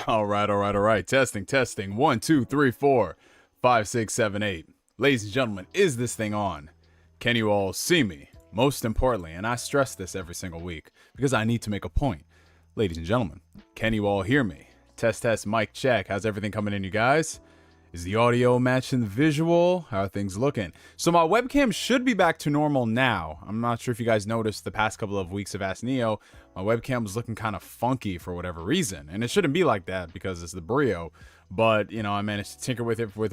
All right. Testing. 1, 2, 3, 4, 5, 6, 7, 8. Ladies and gentlemen, is this thing on? Can you all see me? Most importantly, and I stress this every single week because I need to make a point. Ladies and gentlemen, can you all hear me? Test, mic check. How's everything coming in, you guys? Is the audio matching the visual? How are things looking? So my webcam should be back to normal now. I'm not sure if you guys noticed the past couple of weeks of Ask Neo, my webcam was looking kind of funky for whatever reason. And it shouldn't be like that because it's the Brio. But, you know, I managed to tinker with it for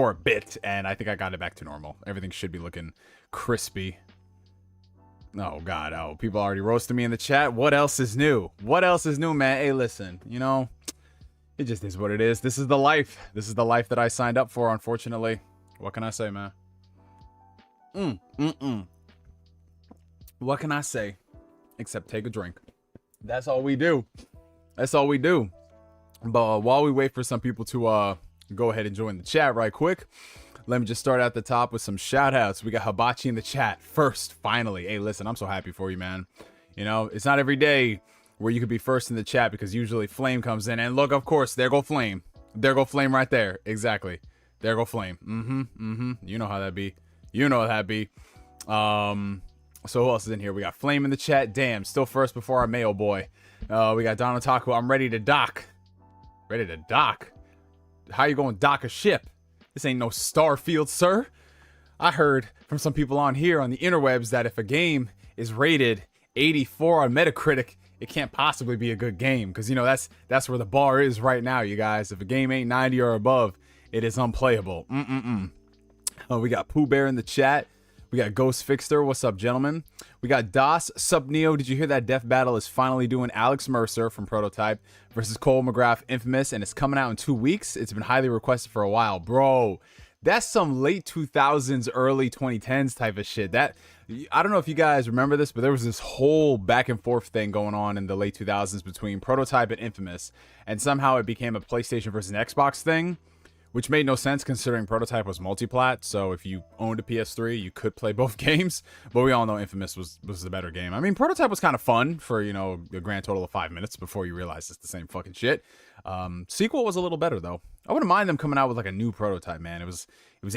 a bit, and I think I got it back to normal. Everything should be looking crispy. Oh, God. Oh, people already roasted me in the chat. What else is new? What else is new, man? Hey, listen, you know, it just is what it is. This is the life. This is the life that I signed up for, unfortunately. What can I say, man? What can I say? Except take a drink. That's all we do. That's all we do. But while we wait for some people to go ahead and join the chat right quick, let me just start at the top with some shout outs. We got Hibachi in the chat first, finally. Hey, listen, I'm so happy for you, man. You know, it's not every day where you could be first in the chat because usually Flame comes in. And look, of course, there go Flame. There go Flame right there. Exactly. There go Flame. You know how that be. You know how that be. So who else is in here? We got Flame in the chat. Damn, still first before our mail boy. We got Don Otaku. I'm ready to dock. Ready to dock? How you going to dock a ship? This ain't no Starfield, sir. I heard from some people on here on the interwebs that if a game is rated 84 on Metacritic, it can't possibly be a good game. Because, you know, that's where the bar is right now, you guys. If a game ain't 90 or above, it is unplayable. We got Pooh Bear in the chat. We got Ghost Fixter. What's up, gentlemen? We got Das. Sup, Neo. Did you hear that Death Battle is finally doing Alex Mercer from Prototype versus Cole McGrath Infamous, and it's coming out in 2 weeks? It's been highly requested for a while. Bro, that's some late 2000s, early 2010s type of shit. That, I don't know if you guys remember this, but there was this whole back and forth thing going on in the late 2000s between Prototype and Infamous, and somehow it became a PlayStation versus an Xbox thing, which made no sense considering Prototype was multiplat. So if you owned a PS3, you could play both games, but we all know Infamous was the better game. I mean, Prototype was kind of fun for, you know, a grand total of 5 minutes before you realize it's the same fucking shit. Sequel was a little better though. I wouldn't mind them coming out with like a new Prototype, man. It was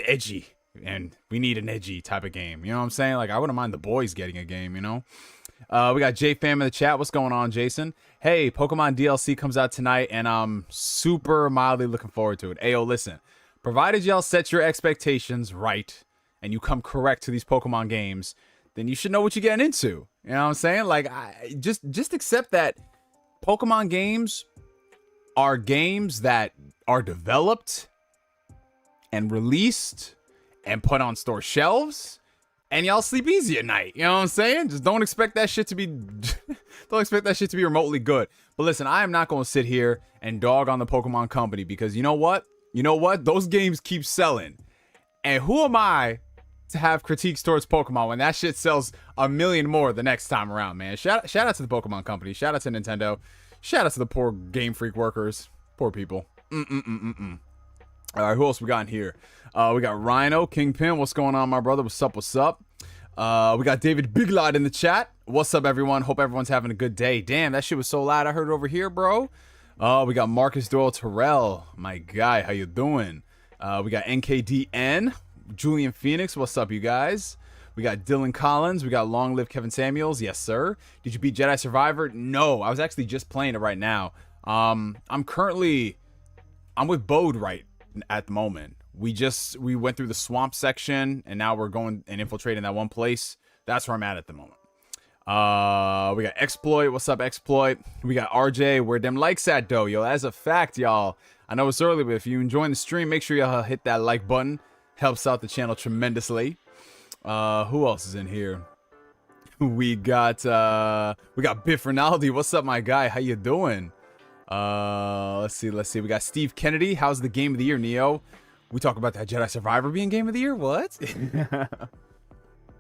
edgy, and we need an edgy type of game. You know what I'm saying? Like, I wouldn't mind the boys getting a game, you know? We got J-Fam in the chat. What's going on, Jason? Hey, Pokemon DLC comes out tonight, and I'm super mildly looking forward to it. Ayo, listen. Provided y'all set your expectations right, and you come correct to these Pokemon games, then you should know what you're getting into. You know what I'm saying? Like, just accept that Pokemon games are games that are developed and released and put on store shelves, and y'all sleep easy at night. You know what I'm saying? Just don't expect that shit to be don't expect that shit to be remotely good. But listen, I am not going to sit here and dog on the Pokemon company, because you know what? You know what? Those games keep selling. And who am I to have critiques towards Pokemon when that shit sells a million more the next time around, man? Shout out to the Pokemon company. Shout out to Nintendo. Shout out to the poor Game Freak workers. Poor people. All right, who else we got in here? We got Rhino, Kingpin. What's going on, my brother? What's up? What's up? We got David Biglot in the chat. What's up, everyone? Hope everyone's having a good day. Damn, that shit was so loud. I heard it over here, bro. We got Marcus Doyle Terrell, my guy. How you doing? We got NKDN, Julian Phoenix. What's up, you guys? We got Dylan Collins. We got Long Live Kevin Samuels. Yes, sir. Did you beat Jedi Survivor? No, I was actually just playing it right now. I'm with Bode right at the moment. We went through the swamp section, and now we're going and infiltrating that one place. That's where I'm at the moment. We got Exploit. What's up, Exploit? We got RJ. Where them likes at, though? Yo, as a fact, y'all, I know it's early, but if you enjoying the stream, make sure y'all hit that like button. Helps out the channel tremendously. Who else is in here? We got Biff Rinaldi. What's up, my guy? How you doing? Let's see. We got Steve Kennedy. How's the game of the year, Neo? We talk about that Jedi Survivor being game of the year? What?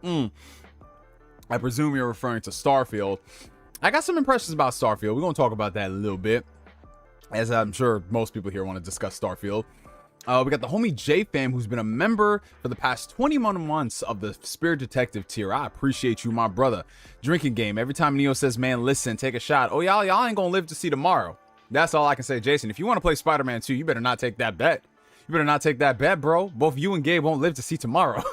I presume you're referring to Starfield. I got some impressions about Starfield. We're going to talk about that a little bit, as I'm sure most people here want to discuss Starfield. We got the homie J-Fam, who's been a member for the past 21 months of the Spirit Detective tier. I appreciate you, my brother. Drinking game. Every time Neo says, man, listen, take a shot. Oh, y'all ain't going to live to see tomorrow. That's all I can say, Jason. If you want to play Spider-Man 2, you better not take that bet. You better not take that bet, bro. Both you and Gabe won't live to see tomorrow.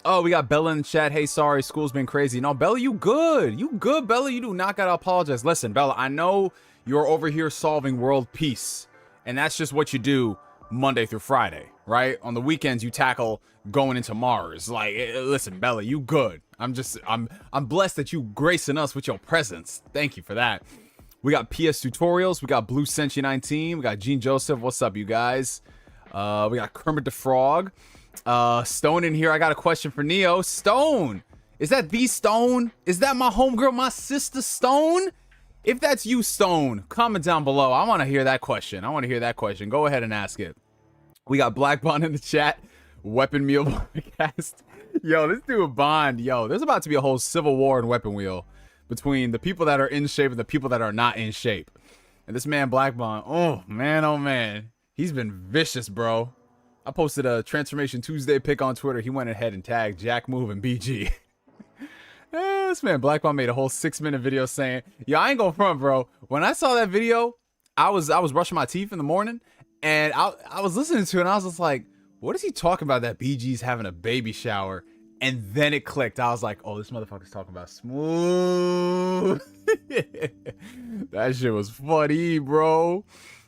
Oh, we got Bella in the chat. Hey, sorry, school's been crazy. No, Bella, you good. You good, Bella. You do not gotta apologize. Listen, Bella, I know you're over here solving world peace, and that's just what you do Monday through Friday, right? On the weekends, you tackle going into Mars. Like, listen, Bella, you good. I'm blessed that you gracing us with your presence. Thank you for that. We got PS Tutorials. We got Blue Senshi 19. We got Gene Joseph. What's up, you guys? We got Kermit the Frog. Stone in here. I got a question for Neo. Stone, is that the Stone? Is that my homegirl, my sister Stone? If that's you, Stone, comment down below. I want to hear that question. Go ahead and ask it. We got Black Bond in the chat. Weapon Meal podcast. Yo, this dude Bond. Yo, there's about to be a whole civil war in Weapon Wheel between the people that are in shape and the people that are not in shape. And this man Black Bond, oh man, he's been vicious, bro. I posted a Transformation Tuesday pic on Twitter. He went ahead and tagged Jack Move and BG. This man Black Bond made a whole 6-minute video saying, yo, I ain't gonna front, bro. When I saw that video, I was brushing my teeth in the morning, and I was listening to it, and I was just like, what is he talking about that BG's having a baby shower? And then it clicked. I was like, oh, this motherfucker's talking about Smooth. That shit was funny, bro.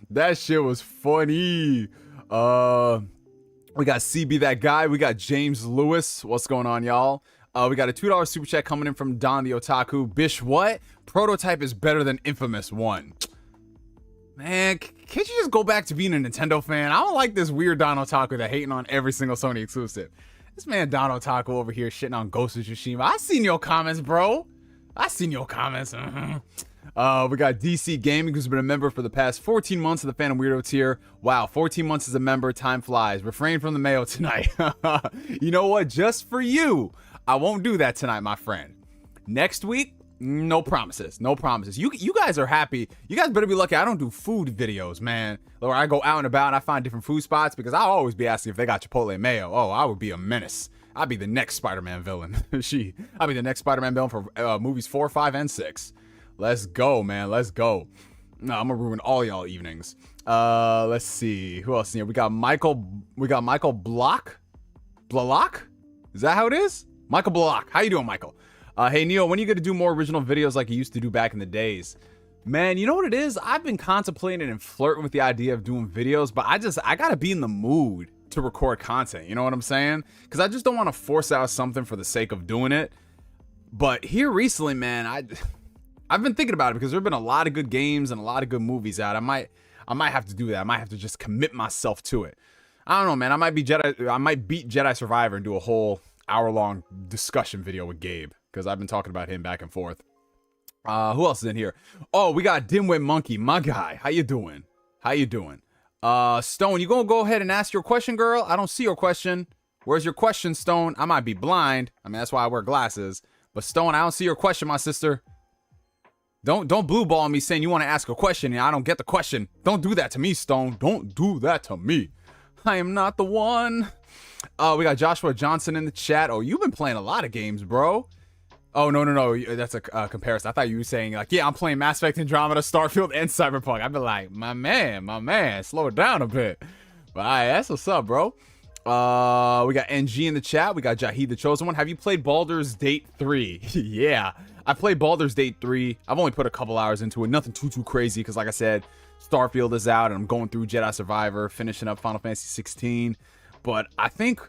That shit was funny. We got CB That Guy. We got James Lewis. What's going on, y'all? We got a $2 super chat coming in from Don the Otaku. Bish, what? Prototype is better than Infamous 1. Man, can't you just go back to being a Nintendo fan? I don't like this weird Don Otaku that hating on every single Sony exclusive. This man Don Otaku over here shitting on Ghost of Tsushima. I seen your comments, bro. I seen your comments. We got DC Gaming, who's been a member for the past 14 months of the Phantom Weirdo tier. Wow, 14 months as a member. Time flies. Refrain from the mail tonight. You know what? Just for you, I won't do that tonight, my friend. Next week, no promises. No promises. You guys are happy. You guys better be lucky I don't do food videos, man. Or I go out and about and I find different food spots, because I'll always be asking if they got Chipotle mayo. Oh, I would be a menace. I'd be the next Spider-Man villain. I'd be the next Spider-Man villain for movies 4, 5, and 6. Let's go, man. Let's go. No, I'm gonna ruin all y'all evenings. Let's see. Who else here? We got Michael Block. Block? Is that how it is? Michael Block. How you doing, Michael? Hey, Neo, when are you gonna do more original videos like you used to do back in the days? Man, you know what it is? I've been contemplating and flirting with the idea of doing videos, but I gotta be in the mood to record content. You know what I'm saying? Because I just don't want to force out something for the sake of doing it. But here recently, man, I've been thinking about it, because there have been a lot of good games and a lot of good movies out. I might have to do that. I might have to just commit myself to it. I don't know, man. I might beat Jedi Survivor and do a whole hour-long discussion video with Gabe, because I've been talking about him back and forth. Who else is in here? Oh, we got DIMWITMONKEY, my guy. How you doing? How you doing? Stone, you gonna go ahead and ask your question, girl? I don't see your question. Where's your question, Stone? I might be blind. I mean, that's why I wear glasses. But Stone, I don't see your question, my sister. Don't blue ball me saying you want to ask a question and I don't get the question. Don't do that to me, Stone. Don't do that to me. I am not the one. We got Joshua Johnson in the chat. Oh, you've been playing a lot of games, bro. Oh, no. That's a comparison. I thought you were saying, like, yeah, I'm playing Mass Effect, Andromeda, Starfield, and Cyberpunk. I've been like, my man, slow it down a bit. But all right, that's what's up, bro. We got NG in the chat. We got Jahid the Chosen One. Have you played Baldur's Gate 3? Yeah, I played Baldur's Gate 3. I've only put a couple hours into it. Nothing too crazy, because like I said, Starfield is out, and I'm going through Jedi Survivor, finishing up Final Fantasy 16. But I think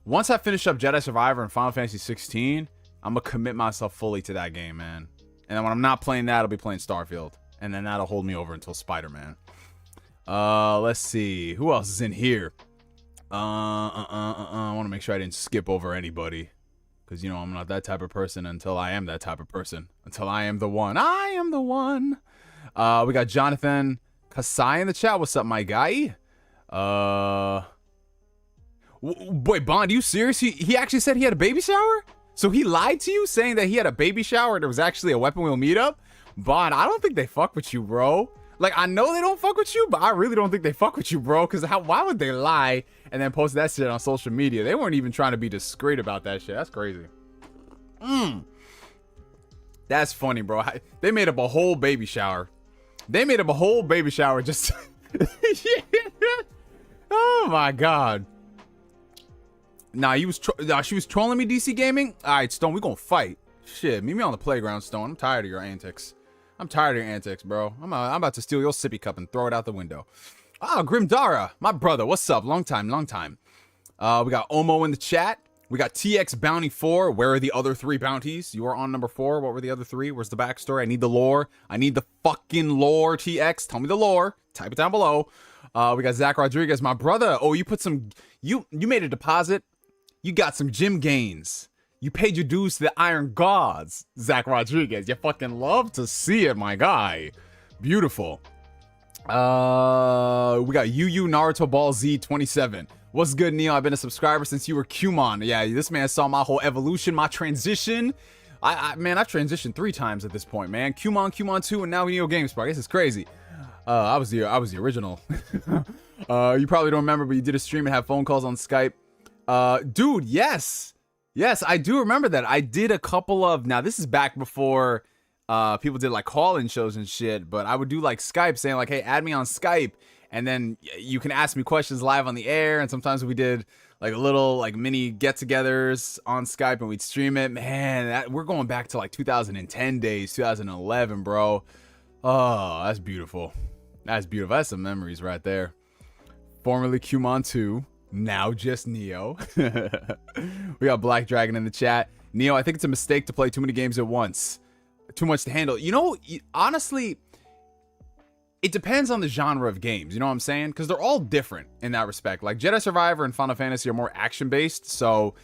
once I finish up Jedi Survivor and Final Fantasy 16, I'm gonna commit myself fully to that game, man. And then when I'm not playing that, I'll be playing Starfield, and then that'll hold me over until Spider-Man. Let's see, who else is in here? I want to make sure I didn't skip over anybody, because you know I'm not that type of person until I am that type of person. Until I am the one. I am the one. We got Jonathan Kasai in the chat. What's up, my guy? Boy, Bond, are you serious? He actually said he had a baby shower? So he lied to you, saying that he had a baby shower and there was actually a Weapon Wheel meetup? Bond, I don't think they fuck with you, bro. Like, I know they don't fuck with you, but I really don't think they fuck with you, bro. Because why would they lie and then post that shit on social media? They weren't even trying to be discreet about that shit. That's crazy. That's funny, bro. They made up a whole baby shower. They made up a whole baby shower just... Oh, my God. Nah, she was trolling me, DC Gaming? All right, Stone, we gonna fight. Shit, meet me on the playground, Stone. I'm tired of your antics. I'm tired of your antics, bro. I'm about to steal your sippy cup and throw it out the window. Ah, Grimdara, my brother. What's up? Long time. We got Omo in the chat. We got TX Bounty 4. Where are the other 3 bounties? You are on number 4. What were the other 3? Where's the backstory? I need the lore. I need the fucking lore, TX. Tell me the lore. Type it down below. We got Zack Rodriguez, my brother. Oh, you put some... You made a deposit. You got some gym gains. You paid your dues to the Iron Gods, Zack Rodriguez. You fucking love to see it, my guy. Beautiful. We got Yu Naruto Ball Z 27. What's good, Neo? I've been a subscriber since you were Qmon. Yeah, this man saw my whole evolution, my transition. Man, I've transitioned 3 times at this point, man. Qmon 2, and now NeoGameSpark. This is crazy. I was the original. You probably don't remember, but you did a stream and have phone calls on Skype. Dude, yes, I do remember that. I did a couple of, now this is back before people did like call-in shows and shit, but I would do like Skype saying like, hey, add me on Skype, and then you can ask me questions live on the air. And sometimes we did like a little like mini get-togethers on Skype and we'd stream it. Man, we're going back to like 2010 days, 2011, bro. Oh, that's beautiful. That's some memories right there. Formerly Qmon 2. Now just Neo. We got Black Dragon in the chat. Neo, I think it's a mistake to play too many games at once. Too much to handle. You know, honestly, it depends on the genre of games, you know what I'm saying? Because they're all different in that respect. Like Jedi Survivor and Final Fantasy are more action-based, so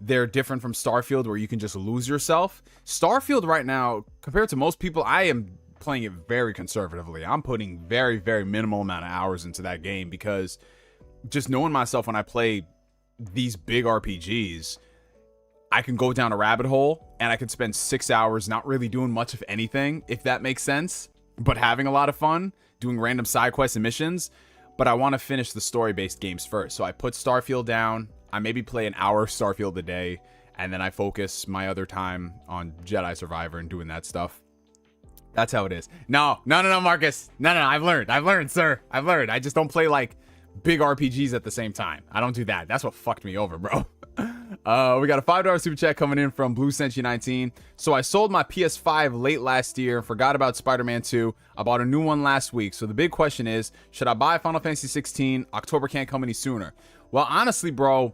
they're different from Starfield, where you can just lose yourself. Starfield right now, compared to most people, I am playing it very conservatively. I'm putting very, very minimal amount of hours into that game, because just knowing myself, when I play these big RPGs, I can go down a rabbit hole and I can spend 6 hours not really doing much of anything, if that makes sense, but having a lot of fun, doing random side quests and missions. But I want to finish the story-based games first. So I put Starfield down. I maybe play an hour Starfield a day, and then I focus my other time on Jedi Survivor and doing that stuff. That's how it is. No, Marcus. No, I've learned, sir. I've learned. I just don't play like big RPGs at the same time. I don't do that. That's what fucked me over, bro. We got a $5 super chat coming in from Blue Senshi 19. So I sold my PS5 late last year and forgot about Spider-Man 2. I bought a new one last week. So the big question is, should I buy Final Fantasy 16? October can't come any sooner. Well, honestly, bro,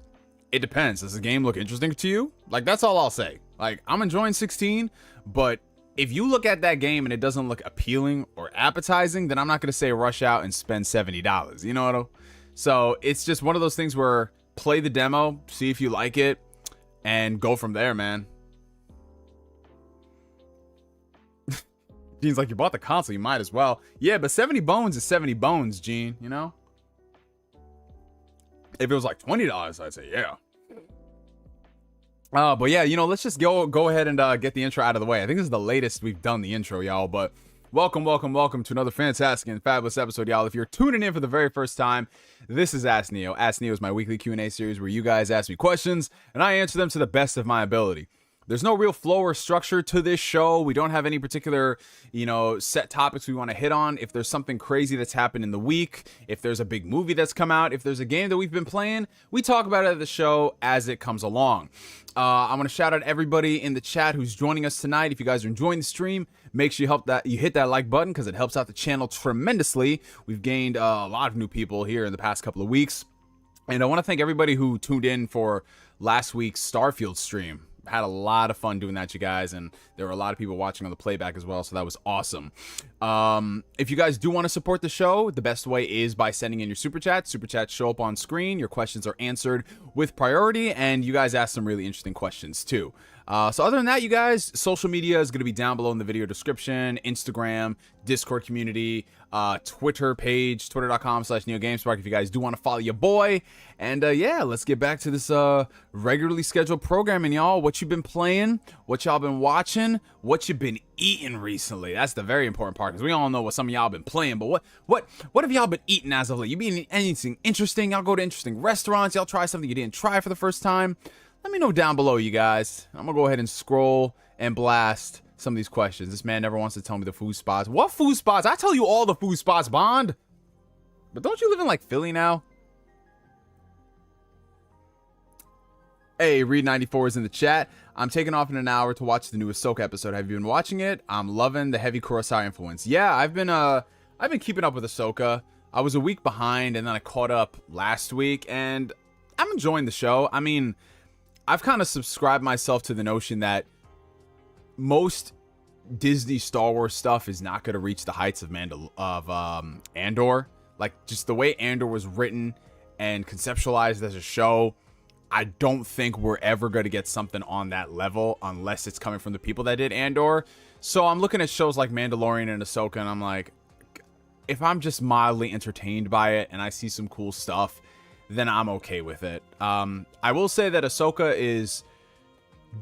it depends. Does the game look interesting to you? Like, that's all I'll say. Like, I'm enjoying 16, but if you look at that game and it doesn't look appealing or appetizing, then I'm not going to say rush out and spend $70. You know what I mean? So it's just one of those things where play the demo, see if you like it, and go from there, man. Gene's like, you bought the console, you might as well. Yeah, but 70 bones is 70 bones, Gene, you know? If it was like $20, I'd say yeah. But yeah, you know, let's just go ahead and get the intro out of the way. I think this is the latest we've done the intro, y'all, but welcome to another fantastic and fabulous episode, y'all. If you're tuning in for the very first time, this is Ask Neo. Ask Neo is my weekly Q&A series where you guys ask me questions and I answer them to the best of my ability. There's no real flow or structure to this show. We don't have any particular, you know, set topics we want to hit on. If there's something crazy that's happened in the week, if there's a big movie that's come out, if there's a game that we've been playing, we talk about it at the show as it comes along. I want to shout out everybody in the chat who's joining us tonight. If you guys are enjoying the stream, make sure you hit that like button, because it helps out the channel tremendously. We've gained a lot of new people here in the past couple of weeks. And I want to thank everybody who tuned in for last week's Starfield stream. Had a lot of fun doing that, you guys, and there were a lot of people watching on the playback as well, so that was awesome. If you guys do want to support the show, the best way is by sending in your super chats. Super chats show up on screen, your questions are answered with priority, and you guys ask some really interesting questions too. So other than that, you guys, social media is going to be down below in the video description. Instagram, Discord community, Twitter page, twitter.com/NeoGameSpark if you guys do want to follow your boy. And yeah, let's get back to this regularly scheduled programming, y'all. What you've been playing, what y'all been watching, what you've been eating recently. That's the very important part, because we all know what some of y'all been playing. But what have y'all been eating as of late? You been eating anything interesting? Y'all go to interesting restaurants? Y'all try something you didn't try for the first time? Let me know down below, you guys. I'm gonna go ahead and scroll and blast some of these questions. This man never wants to tell me the food spots. What food spots? I tell you all the food spots, Bond. But don't you live in like Philly now? Hey, Reed94 is in the chat. I'm taking off in an hour to watch the new Ahsoka episode. Have you been watching it? I'm loving the heavy Kurosawa influence. Yeah, I've been keeping up with Ahsoka. I was a week behind, and then I caught up last week, and I'm enjoying the show. I mean, I've kind of subscribed myself to the notion that most Disney Star Wars stuff is not going to reach the heights of Andor. Like, just the way Andor was written and conceptualized as a show, I don't think we're ever going to get something on that level unless it's coming from the people that did Andor. So I'm looking at shows like Mandalorian and Ahsoka, and I'm like, if I'm just mildly entertained by it and I see some cool stuff, then I'm okay with it. I will say that Ahsoka is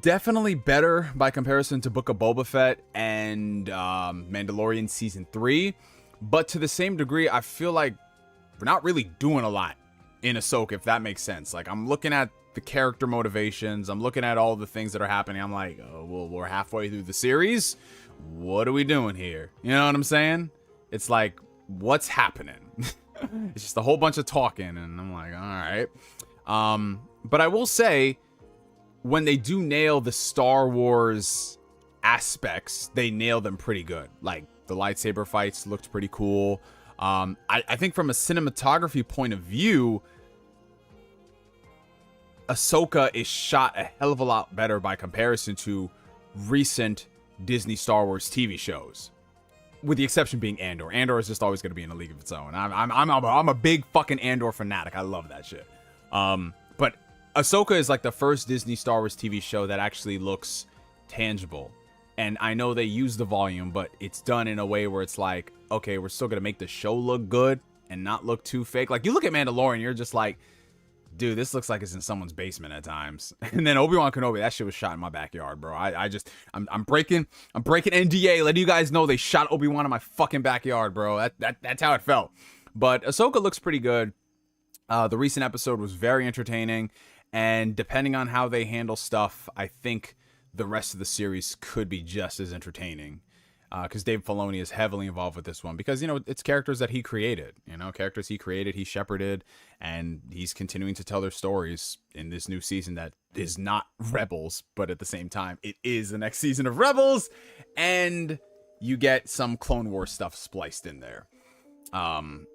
definitely better by comparison to Book of Boba Fett and Mandalorian Season 3. But to the same degree, I feel like we're not really doing a lot in Ahsoka, if that makes sense. Like, I'm looking at the character motivations. I'm looking at all the things that are happening. I'm like, oh, well, we're halfway through the series. What are we doing here? You know what I'm saying? It's like, what's happening? It's just a whole bunch of talking, and I'm like, all right. But I will say, when they do nail the Star Wars aspects, they nail them pretty good. Like, the lightsaber fights looked pretty cool. I think from a cinematography point of view, Ahsoka is shot a hell of a lot better by comparison to recent Disney Star Wars TV shows. with the exception being Andor. Andor is just always going to be in a league of its own. I'm a big fucking Andor fanatic. I love that shit. But Ahsoka is like the first Disney Star Wars TV show that actually looks tangible. And I know they use the volume, but it's done in a way where it's like, okay, we're still going to make the show look good and not look too fake. Like, you look at Mandalorian, you're just like, dude, this looks like it's in someone's basement at times. And then Obi-Wan Kenobi, that shit was shot in my backyard, bro. I'm breaking NDA, letting you guys know they shot Obi-Wan in my fucking backyard, bro. That's how it felt. But Ahsoka looks pretty good. The recent episode was very entertaining, and depending on how they handle stuff, I think the rest of the series could be just as entertaining. Because Dave Filoni is heavily involved with this one, because, you know, it's characters that he created, characters he created, he shepherded, and he's continuing to tell their stories in this new season that is not Rebels, but at the same time, it is the next season of Rebels, and you get some Clone Wars stuff spliced in there. I'm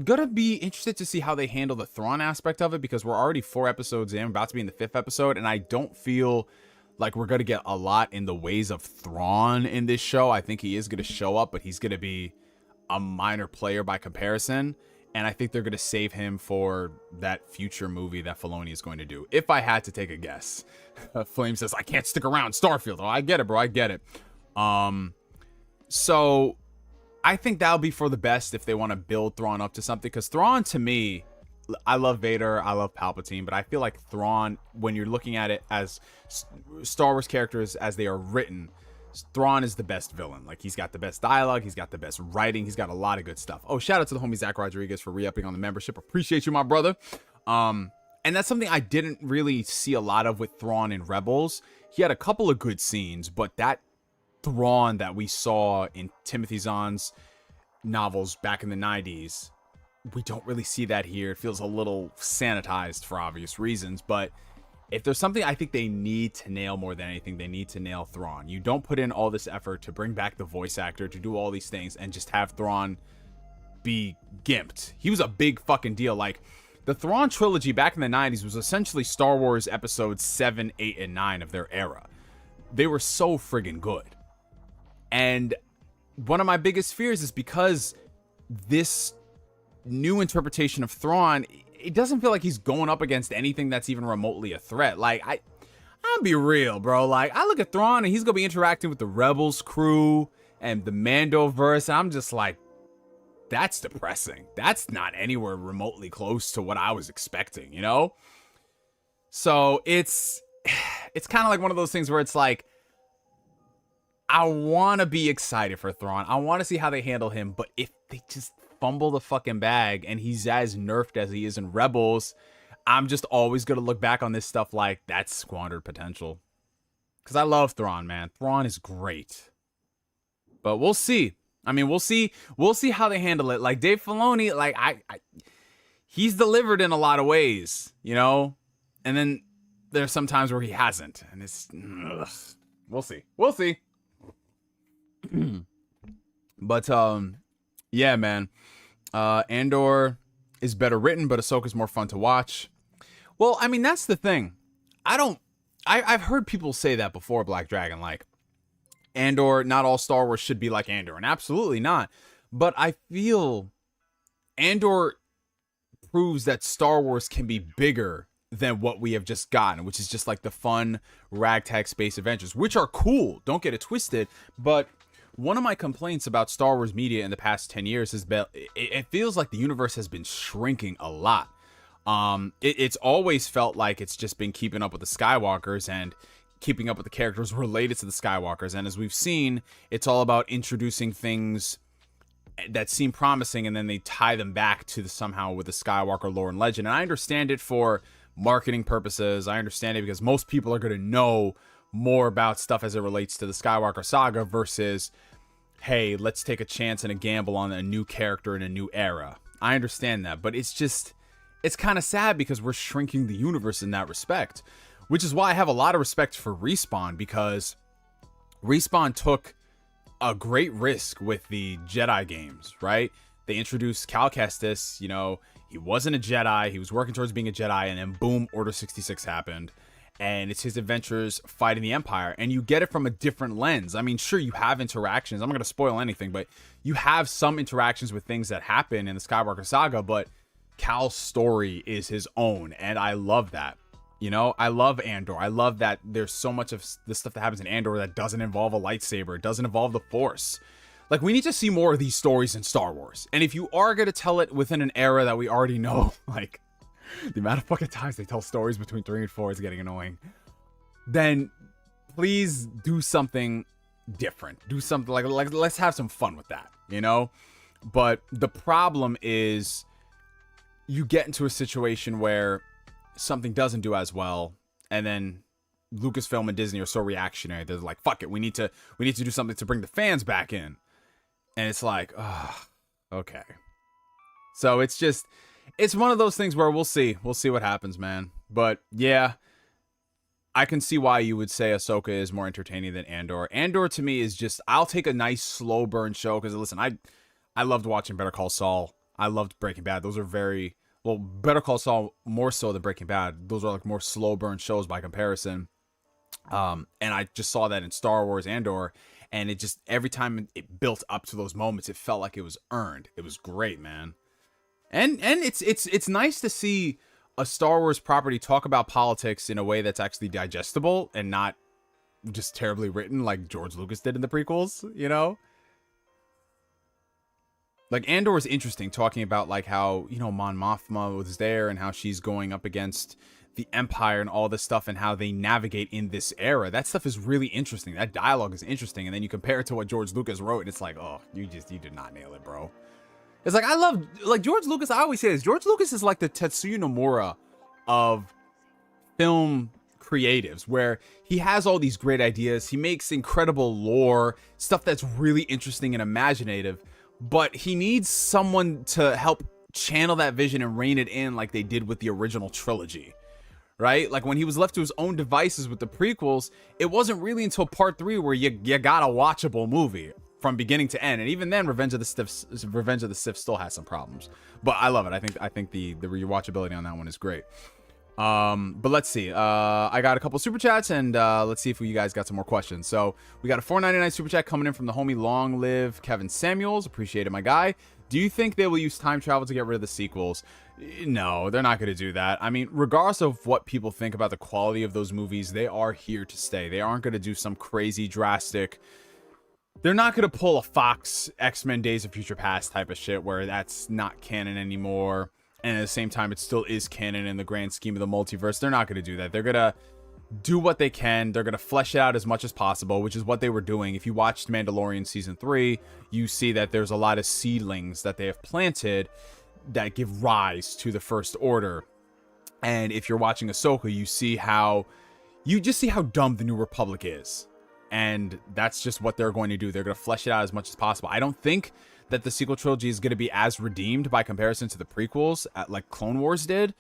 gonna be interested to see how they handle the Thrawn aspect of it, because we're already 4 episodes in, about to be in the 5th episode, and I don't feel like we're going to get a lot in the ways of Thrawn in this show. I think he is going to show up, but he's going to be a minor player by comparison. And I think they're going to save him for that future movie that Filoni is going to do. If I had to take a guess. Flame says, I can't stick around Starfield. Oh, I get it, bro. I get it. So I think that'll be for the best if they want to build Thrawn up to something. Because Thrawn, to me, I love Vader, I love Palpatine, but I feel like Thrawn, when you're looking at it as Star Wars characters as they are written, Thrawn is the best villain. Like, he's got the best dialogue, he's got the best writing, he's got a lot of good stuff. Oh, shout out to the homie Zack Rodriguez for re-upping on the membership. Appreciate you, my brother. And that's something I didn't really see a lot of with Thrawn in Rebels. He had a couple of good scenes, but that Thrawn that we saw in Timothy Zahn's novels back in the 90s, we don't really see that here. It feels a little sanitized for obvious reasons, but if there's something I think they need to nail more than anything, they need to nail Thrawn. You don't put in all this effort to bring back the voice actor, to do all these things, and just have Thrawn be gimped. He was a big fucking deal. Like, the Thrawn trilogy back in the 90s was essentially Star Wars episodes 7, 8, and 9 of their era. They were so friggin' good. And one of my biggest fears is because this new interpretation of Thrawn, it doesn't feel like he's going up against anything that's even remotely a threat. Like, I'll be real, bro. Like, I look at Thrawn and he's gonna be interacting with the Rebels crew and the Mandoverse, and I'm just like, that's depressing. That's not anywhere remotely close to what I was expecting, you know? So it's kind of like one of those things where it's like, I want to be excited for Thrawn. I want to see how they handle him, but if they just fumble the fucking bag and he's as nerfed as he is in Rebels, I'm just always going to look back on this stuff like that's squandered potential. Because I love Thrawn, man. Thrawn is great. But we'll see. I mean, we'll see how they handle it. Like, Dave Filoni, like, he's delivered in a lot of ways, you know? And then there's some times where he hasn't. And it's, we'll see. We'll see. But, yeah, man. Andor is better written, but Ahsoka's more fun to watch. Well, I mean, that's the thing. I've heard people say that before, Black Dragon, like, Andor, not all Star Wars should be like Andor, and absolutely not. But I feel Andor proves that Star Wars can be bigger than what we have just gotten, which is just like the fun ragtag space adventures, which are cool. Don't get it twisted. But one of my complaints about Star Wars media in the past 10 years is that it feels like the universe has been shrinking a lot. It's always felt like it's just been keeping up with the Skywalkers and keeping up with the characters related to the Skywalkers. And as we've seen, it's all about introducing things that seem promising and then they tie them back to somehow with the Skywalker lore and legend. And I understand it for marketing purposes. I understand it because most people are going to know more about stuff as it relates to the Skywalker saga versus, hey, let's take a chance and a gamble on a new character in a new era. I understand that, but it's kind of sad because we're shrinking the universe in that respect. Which is why I have a lot of respect for Respawn, because Respawn took a great risk with the Jedi games, right? They introduced Cal Kestis, you know, he wasn't a Jedi, he was working towards being a Jedi, and then boom, Order 66 happened. and it's his adventures fighting the Empire, and you get it from a different lens. I mean, sure, you have interactions. I'm not going to spoil anything, but you have some interactions with things that happen in the Skywalker saga, but Cal's story is his own, and I love that. You know, I love Andor. I love that there's so much of the stuff that happens in Andor that doesn't involve a lightsaber. It doesn't involve the Force. Like, we need to see more of these stories in Star Wars. And if you are going to tell it within an era that we already know, like, the amount of fucking times they tell stories between 3 and 4 is getting annoying, then please do something different. Do something like let's have some fun with that, you know? But the problem is you get into a situation where something doesn't do as well, and then Lucasfilm and Disney are so reactionary. They're like, fuck it, we need to do something to bring the fans back in. And it's like, oh, okay. So it's one of those things where we'll see what happens, man. But yeah, I can see why you would say Ahsoka is more entertaining than Andor. Andor to me is just, I'll take a nice slow burn show, because listen, I loved watching Better Call Saul. I loved Breaking Bad. Those are very, well, Better Call Saul more so than Breaking Bad. Those are like more slow burn shows by comparison. And I just saw that in Star Wars Andor, and it just, every time it built up to those moments, it felt like it was earned. It was great, man. And it's nice to see a Star Wars property talk about politics in a way that's actually digestible and not just terribly written like George Lucas did in the prequels, you know? Like, Andor is interesting, talking about like how, you know, Mon Mothma was there and how she's going up against the Empire and all this stuff and how they navigate in this era. That stuff is really interesting. That dialogue is interesting. And then you compare it to what George Lucas wrote, and it's like, oh, you did not nail it, bro. It's like, I love, like, George Lucas. I always say this. George Lucas is like the Tetsuya Nomura of film creatives, where he has all these great ideas. He makes incredible lore, stuff that's really interesting and imaginative, but he needs someone to help channel that vision and rein it in like they did with the original trilogy. Right? Like, when he was left to his own devices with the prequels, it wasn't really until part 3 where you got a watchable movie from beginning to end. And even then, Revenge of the Sith still has some problems. But I love it. I think the rewatchability on that one is great. But let's see. I got a couple super chats, and let's see if you guys got some more questions. So we got a $4.99 super chat coming in from the homie Long Live Kevin Samuels. Appreciate it, my guy. Do you think they will use time travel to get rid of the sequels? No, they're not going to do that. I mean, regardless of what people think about the quality of those movies, they are here to stay. They aren't going to do some crazy, drastic... They're not going to pull a Fox X-Men Days of Future Past type of shit where that's not canon anymore, and at the same time it still is canon in the grand scheme of the multiverse. They're not going to do that. They're going to do what they can. They're going to flesh it out as much as possible, which is what they were doing. If you watched Mandalorian Season 3, you see that there's a lot of seedlings that they have planted that give rise to the First Order. And if you're watching Ahsoka, you just see how dumb the New Republic is. And that's just what they're going to do. They're going to flesh it out as much as possible. I don't think that the sequel trilogy is going to be as redeemed by comparison to the prequels, like Clone Wars did.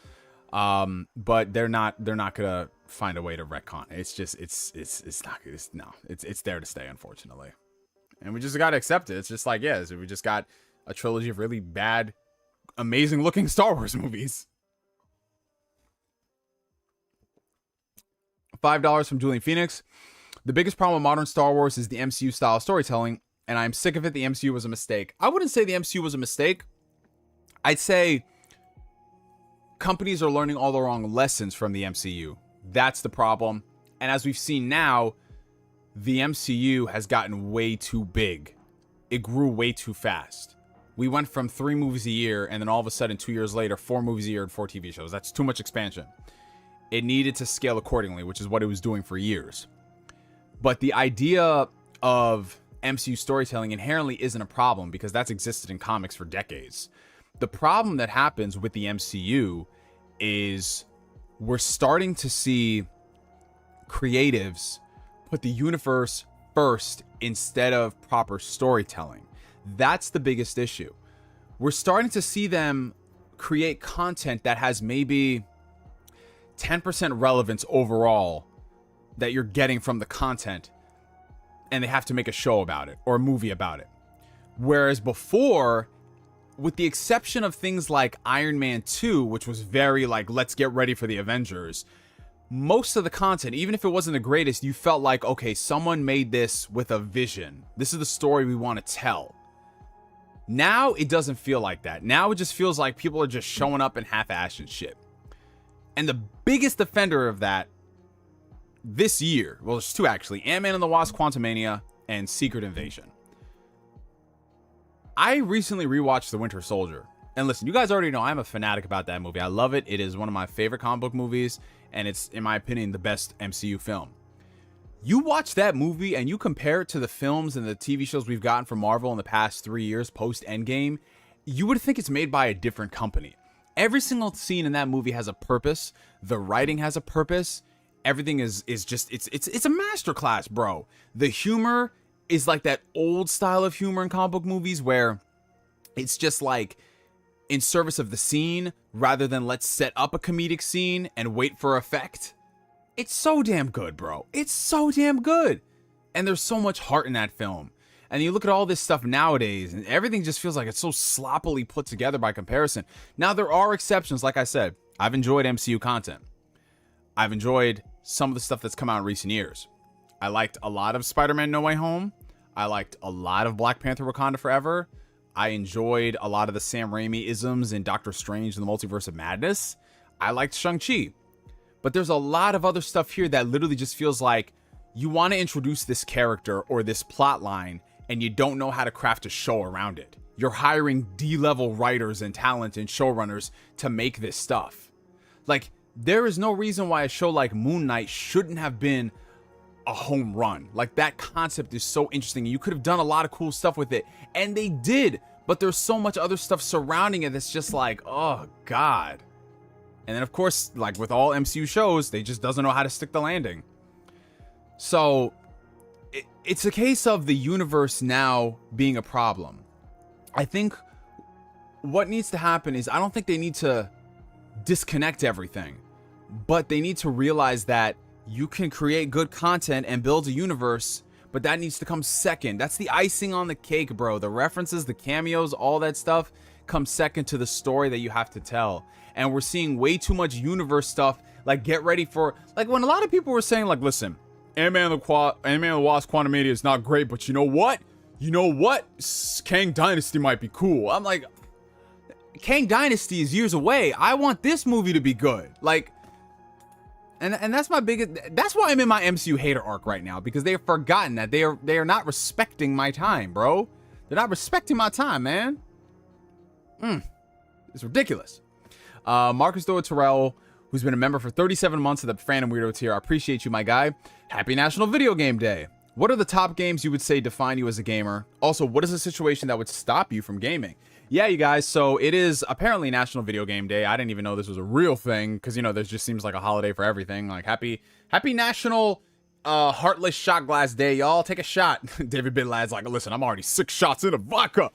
But they're not going to find a way to retcon it. It's just, it's there to stay, unfortunately. And we just got to accept it. It's just like, yeah, so we just got a trilogy of really bad, amazing looking Star Wars movies. $5 from Julian Phoenix. The biggest problem with modern Star Wars is the MCU style of storytelling, and I'm sick of it. The MCU was a mistake. I wouldn't say the MCU was a mistake. I'd say companies are learning all the wrong lessons from the MCU. That's the problem. And as we've seen now, the MCU has gotten way too big. It grew way too fast. We went from 3 movies a year, and then all of a sudden, 2 years later, 4 movies a year and 4 TV shows. That's too much expansion. It needed to scale accordingly, which is what it was doing for years. But the idea of MCU storytelling inherently isn't a problem, because that's existed in comics for decades. The problem that happens with the MCU is we're starting to see creatives put the universe first instead of proper storytelling. That's the biggest issue. We're starting to see them create content that has maybe 10% relevance overall that you're getting from the content, and they have to make a show about it or a movie about it. Whereas before, with the exception of things like Iron Man 2, which was very like, let's get ready for the Avengers, most of the content, even if it wasn't the greatest, you felt like, okay, someone made this with a vision. This is the story we want to tell. Now it doesn't feel like that. Now it just feels like people are just showing up and half-assing shit. And the biggest offender of that this year, well, there's two actually, Ant-Man and the Wasp: Quantumania and Secret Invasion. I recently rewatched The Winter Soldier. And listen, you guys already know I'm a fanatic about that movie. I love it. It is one of my favorite comic book movies, and it's, in my opinion, the best MCU film. You watch that movie and you compare it to the films and the TV shows we've gotten from Marvel in the past 3 years post Endgame, you would think it's made by a different company. Every single scene in that movie has a purpose. The writing has a purpose. Everything is just, it's a masterclass, bro. The humor is like that old style of humor in comic book movies where it's just like in service of the scene rather than let's set up a comedic scene and wait for effect. It's so damn good, bro. It's so damn good. And there's so much heart in that film. And you look at all this stuff nowadays, and everything just feels like it's so sloppily put together by comparison. Now, there are exceptions. Like I said, I've enjoyed MCU content. I've enjoyed some of the stuff that's come out in recent years. I liked a lot of Spider-Man No Way Home. I liked a lot of Black Panther Wakanda Forever. I enjoyed a lot of the Sam Raimi isms in Doctor Strange and the Multiverse of Madness. I liked Shang-Chi. But there's a lot of other stuff here that literally just feels like you want to introduce this character or this plot line and you don't know how to craft a show around it. You're hiring D-level writers and talent and showrunners to make this stuff. Like, there is no reason why a show like Moon Knight shouldn't have been a home run. Like, that concept is so interesting. You could have done a lot of cool stuff with it, and they did, but there's so much other stuff surrounding it that's just like, oh God. And then, of course, like with all MCU shows, they just doesn't know how to stick the landing. So it's a case of the universe now being a problem. I think what needs to happen is I don't think they need to disconnect everything, but they need to realize that you can create good content and build a universe, but that needs to come second. That's the icing on the cake, bro. The references, the cameos, all that stuff comes second to the story that you have to tell. And we're seeing way too much universe stuff. Like, get ready for, like, when a lot of people were saying, like, listen, Ant-Man and the Wasp: Quantumania is not great, but you know what? You know what? Kang Dynasty might be cool. I'm like, Kang Dynasty is years away. I want this movie to be good. Like, and that's my biggest, that's why I'm in my MCU hater arc right now, because they have forgotten that they are not respecting my time, bro. They're not respecting my time, man. It's ridiculous. Marcus Doa Terrell, who's been a member for 37 months of the Fandom Weirdo tier. I appreciate you, my guy. Happy National Video Game Day. What are the top games you would say define you as a gamer? Also, what is a situation that would stop you from gaming? Yeah, you guys, so it is apparently National Video Game Day. I didn't even know this was a real thing, because, you know, there just seems like a holiday for everything. Like, happy National Heartless Shot Glass Day, y'all. Take a shot. David Bidlad's like, listen, I'm already 6 shots in a vodka.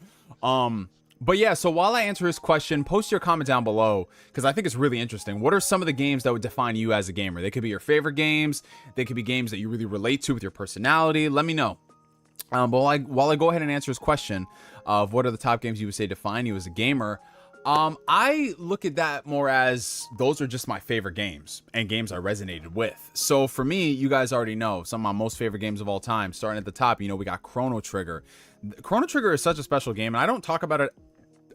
But yeah, so while I answer his question, post your comment down below, because I think it's really interesting. What are some of the games that would define you as a gamer? They could be your favorite games. They could be games that you really relate to with your personality. Let me know. But while I go ahead and answer his question of what are the top games you would say define you as a gamer, I look at that more as those are just my favorite games and games I resonated with. So for me, you guys already know some of my most favorite games of all time. Starting at the top, you know, we got Chrono Trigger. Chrono Trigger is such a special game, and I don't talk about it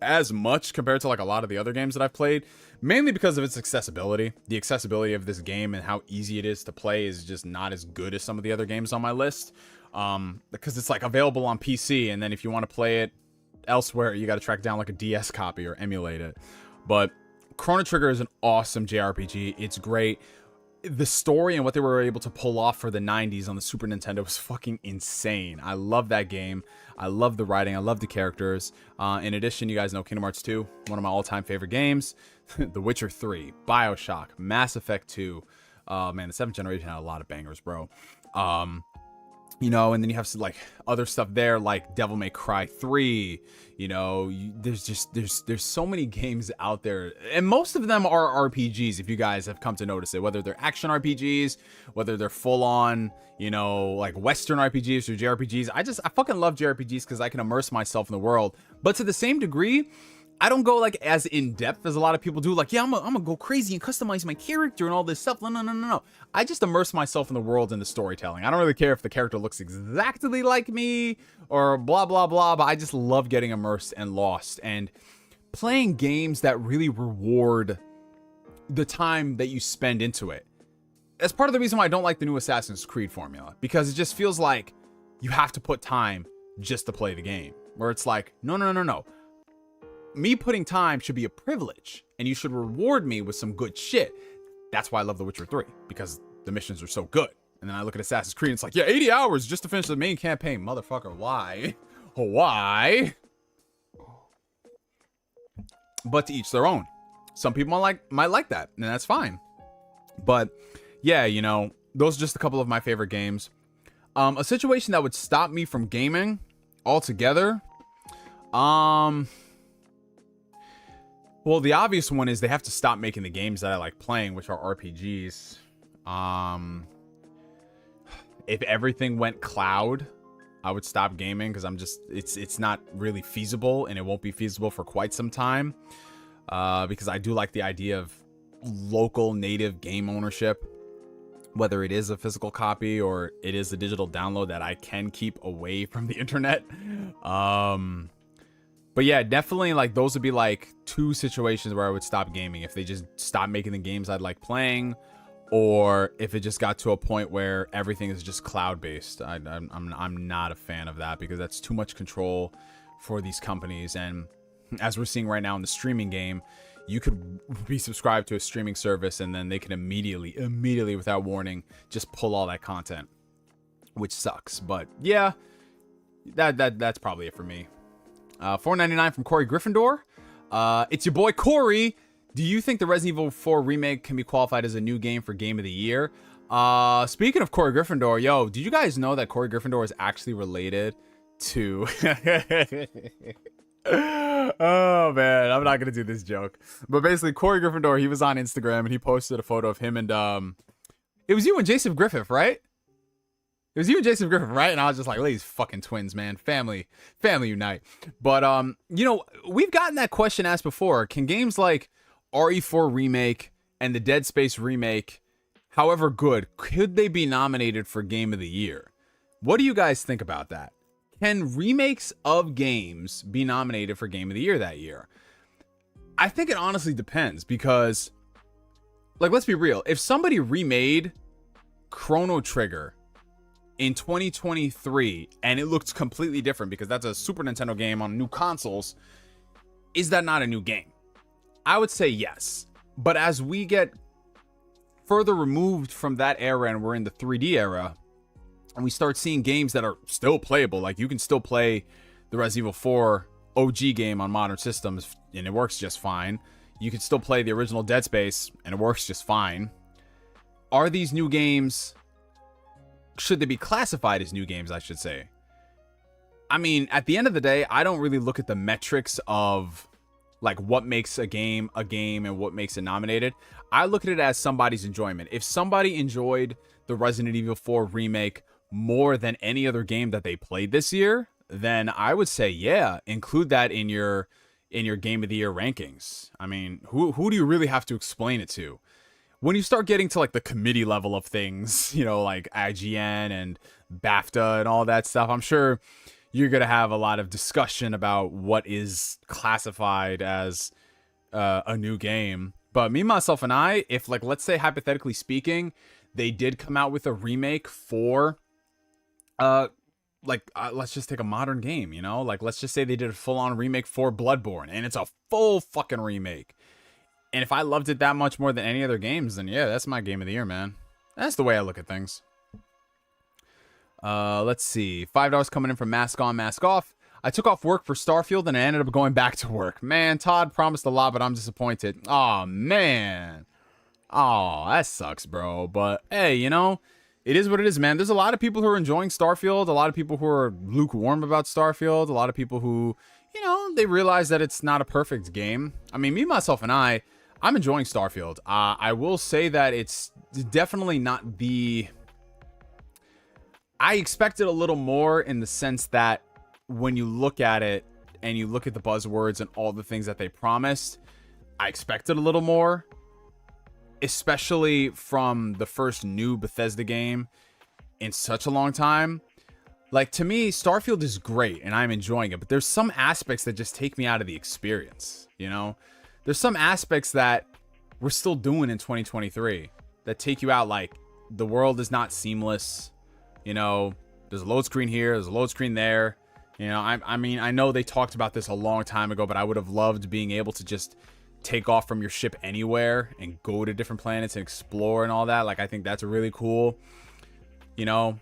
as much compared to like a lot of the other games that I've played, mainly because of its accessibility. The accessibility of this game and how easy it is to play is just not as good as some of the other games on my list, because it's like available on PC, and then if you want to play it elsewhere, you got to track down like a DS copy or emulate it. But Chrono Trigger is an awesome JRPG. It's great. The story and what they were able to pull off for the 90s on the Super Nintendo was fucking insane. I love that game. I love the writing. I love the characters. In addition, you guys know Kingdom Hearts 2, one of my all-time favorite games. The Witcher 3, BioShock, Mass Effect 2. Man, the 7th generation had a lot of bangers, bro. You know, and then you have some, like, other stuff there, like Devil May Cry 3. You know, there's so many games out there, and most of them are RPGs, if you guys have come to notice it, whether they're action RPGs, whether they're full-on, you know, like Western RPGs or JRPGs. I fucking love JRPGs because I can immerse myself in the world. But to the same degree, I don't go like as in depth as a lot of people do. Like, yeah, I'm gonna go crazy and customize my character and all this stuff. No. I just immerse myself in the world and the storytelling. I don't really care if the character looks exactly like me or blah, blah, blah. But I just love getting immersed and lost and playing games that really reward the time that you spend into it. That's part of the reason why I don't like the new Assassin's Creed formula, because it just feels like you have to put time just to play the game, where it's like, no. Me putting time should be a privilege, and you should reward me with some good shit. That's why I love The Witcher 3, because the missions are so good. And then I look at Assassin's Creed, and it's like, yeah, 80 hours just to finish the main campaign. Motherfucker, why? Why? But to each their own. Some people might like that, and that's fine. But yeah, you know, those are just a couple of my favorite games. A situation that would stop me from gaming altogether. Well, the obvious one is they have to stop making the games that I like playing, which are RPGs. If everything went cloud, I would stop gaming, because it's not really feasible, and it won't be feasible for quite some time. Because I do like the idea of local native game ownership, whether it is a physical copy or it is a digital download that I can keep away from the internet. But yeah, definitely, like, those would be like two situations where I would stop gaming: if they just stop making the games I'd like playing, or if it just got to a point where everything is just cloud-based. I'm not a fan of that, because that's too much control for these companies. And as we're seeing right now in the streaming game, you could be subscribed to a streaming service, and then they can immediately without warning just pull all that content, which sucks. But yeah, that's probably it for me. $4.99 from Kory Gryffindor. It's your boy Kory. Do you think the Resident Evil 4 remake can be qualified as a new game for Game of the Year? Speaking of Kory Gryffindor, yo, did you guys know that Kory Gryffindor is actually related to... Oh man, I'm not gonna do this joke. But basically, Kory Gryffindor, he was on Instagram and he posted a photo of him and it was you and Jason Griffith, right? It was you and Jason Griffith, right? And I was just like, these fucking twins, man. Family unite. But you know, we've gotten that question asked before. Can games like RE4 remake and the Dead Space remake, however good, could they be nominated for Game of the Year? What do you guys think about that? Can remakes of games be nominated for Game of the Year that year? I think it honestly depends, because, like, let's be real. If somebody remade Chrono Trigger in 2023 and it looked completely different, because that's a Super Nintendo game on new consoles, is that not a new game? I would say yes. But as we get further removed from that era and we're in the 3D era, and we start seeing games that are still playable, like you can still play the Resident Evil 4 OG game on modern systems and it works just fine. You can still play the original Dead Space and it works just fine. Are these new games, should they be classified as new games, I should say? I mean, at the end of the day, I don't really look at the metrics of like what makes a game and what makes it nominated. I look at it as somebody's enjoyment. If somebody enjoyed the Resident Evil 4 remake more than any other game that they played this year, then I would say, yeah, include that in your Game of the Year rankings. I mean, who do you really have to explain it to? When you start getting to like the committee level of things, you know, like IGN and BAFTA and all that stuff, I'm sure you're going to have a lot of discussion about what is classified as a new game. But me, myself, and I, if, like, let's say, hypothetically speaking, they did come out with a remake for, let's just take a modern game, you know? Like, let's just say they did a full-on remake for Bloodborne, and it's a full fucking remake. And if I loved it that much more than any other games, then yeah, that's my Game of the Year, man. That's the way I look at things. Let's see. $5 coming in from Mask On, Mask Off. I took off work for Starfield and I ended up going back to work. Man, Todd promised a lot, but I'm disappointed. Oh man. Oh, that sucks, bro. But hey, you know, it is what it is, man. There's a lot of people who are enjoying Starfield. A lot of people who are lukewarm about Starfield. A lot of people who, you know, they realize that it's not a perfect game. I mean, me, myself, and I'm enjoying Starfield. I will say that it's definitely not the... I expected a little more in the sense that when you look at it and you look at the buzzwords and all the things that they promised, I expected a little more, especially from the first new Bethesda game in such a long time. Like, to me, Starfield is great and I'm enjoying it, but there's some aspects that just take me out of the experience, you know? There's some aspects that we're still doing in 2023 that take you out. Like, the world is not seamless, you know? There's a load screen here, there's a load screen there. You know, I mean, I know they talked about this a long time ago, but I would have loved being able to just take off from your ship anywhere and go to different planets and explore and all that. Like, I think that's really cool, you know?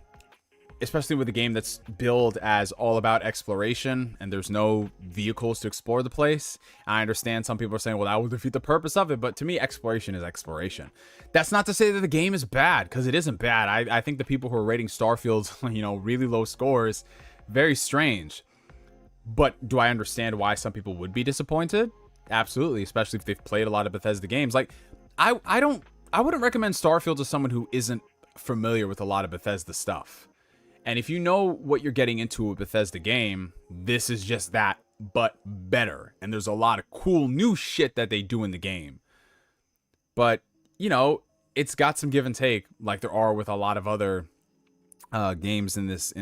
Especially with a game that's billed as all about exploration and there's no vehicles to explore the place. I understand some people are saying, well, that will defeat the purpose of it. But to me, exploration is exploration. That's not to say that the game is bad, because it isn't bad. I think the people who are rating Starfield, you know, really low scores, very strange. But do I understand why some people would be disappointed? Absolutely, especially if they've played a lot of Bethesda games. Like, I wouldn't recommend Starfield to someone who isn't familiar with a lot of Bethesda stuff. And if you know what you're getting into a Bethesda game, this is just that, but better. And there's a lot of cool new shit that they do in the game. But, you know, it's got some give and take, like there are with a lot of other games in this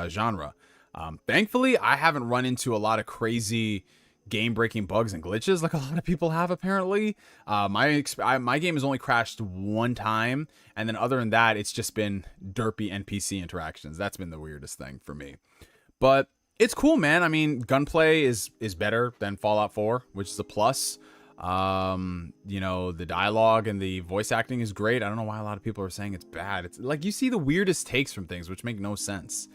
genre. Thankfully, I haven't run into a lot of crazy game-breaking bugs and glitches like a lot of people have, apparently. My game has only crashed one time, and then other than that, it's just been derpy NPC interactions. That's been the weirdest thing for me. But it's cool, man. I mean, gunplay is better than Fallout 4, which is a plus. You know, the dialogue and the voice acting is great. I don't know why a lot of people are saying it's bad. It's like you see the weirdest takes from things which make no sense.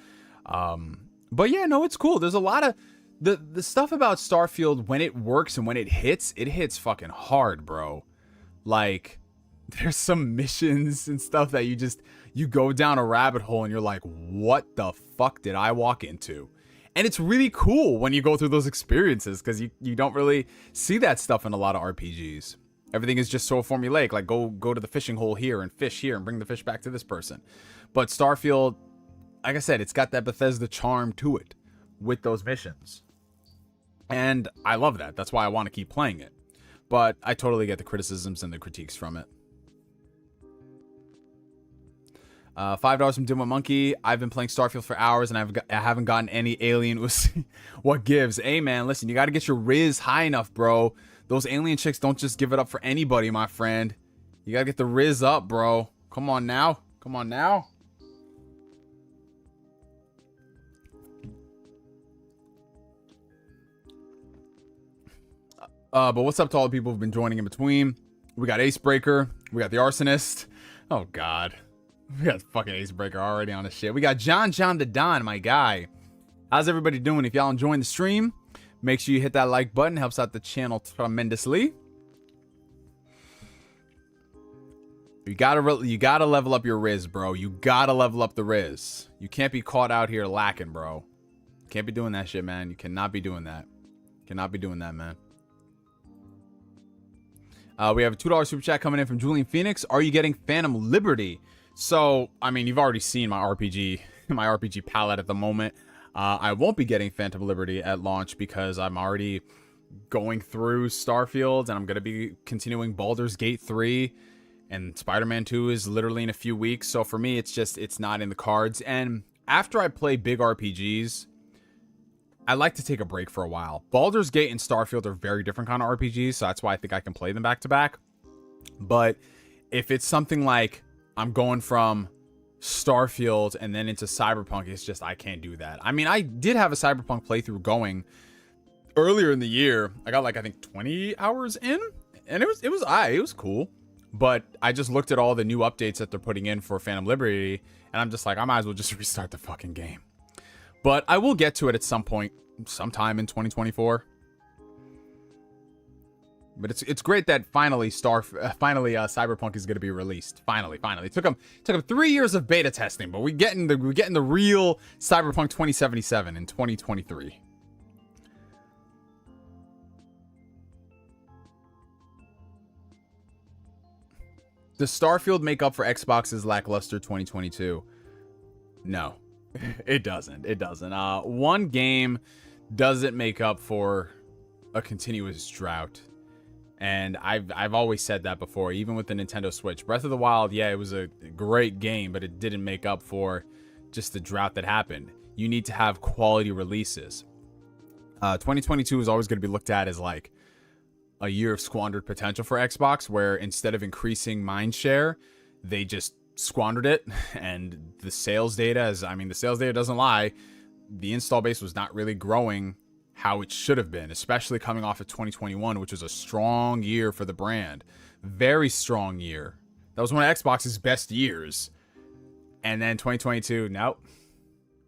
But yeah, no, it's cool. There's a lot of the stuff about Starfield, when it works and when it hits fucking hard, bro. Like, there's some missions and stuff that you go down a rabbit hole and you're like, what the fuck did I walk into? And it's really cool when you go through those experiences, because you don't really see that stuff in a lot of RPGs. Everything is just so formulaic, like go to the fishing hole here and fish here and bring the fish back to this person. But Starfield, like I said, it's got that Bethesda charm to it with those missions. And I love that. That's why I want to keep playing it. But I totally get the criticisms and the critiques from it. $5 from DIMWITMONKEY. I've been playing Starfield for hours and I haven't gotten any alien Uzi. What gives? Hey, man, listen, you got to get your Riz high enough, bro. Those alien chicks don't just give it up for anybody, my friend. You got to get the Riz up, bro. Come on now. Come on now. But what's up to all the people who've been joining in between? We got Acebreaker. We got the Arsonist. Oh, God. We got fucking Acebreaker already on the shit. We got John the Don, my guy. How's everybody doing? If y'all enjoying the stream, make sure you hit that like button. Helps out the channel tremendously. You gotta level up your Riz, bro. You gotta level up the Riz. You can't be caught out here lacking, bro. Can't be doing that shit, man. You cannot be doing that. Cannot be doing that, man. We have a $2 super chat coming in from Julian Phoenix. Are you getting Phantom Liberty? So, I mean, you've already seen my RPG palette at the moment. I won't be getting Phantom Liberty at launch because I'm already going through Starfield and I'm going to be continuing Baldur's Gate 3 and Spider-Man 2 is literally in a few weeks. So for me, it's not in the cards. And after I play big RPGs, I like to take a break for a while. Baldur's Gate and Starfield are very different kind of RPGs, so that's why I think I can play them back to back. But if it's something like I'm going from Starfield and then into Cyberpunk, it's just I can't do that. I mean, I did have a Cyberpunk playthrough going earlier in the year. I got like I think 20 hours in, and it was cool. But I just looked at all the new updates that they're putting in for Phantom Liberty, and I'm just like, I might as well just restart the fucking game. But I will get to it at some point, sometime in 2024. But it's great that finally Cyberpunk is going to be released. Finally. It took them 3 years of beta testing, but we're getting the real Cyberpunk 2077 in 2023. Does Starfield make up for Xbox's lackluster 2022? No. It doesn't. One game doesn't make up for a continuous drought. And I've always said that before, even with the Nintendo Switch. Breath of the Wild, yeah, it was a great game, but it didn't make up for just the drought that happened. You need to have quality releases. 2022 is always going to be looked at as like a year of squandered potential for Xbox, where instead of increasing mind share, they just squandered it. And the sales data, the sales data doesn't lie. The install base was not really growing how it should have been, especially coming off of 2021, which was a strong year for the brand. Very strong year. That was one of Xbox's best years. And then 2022, nope,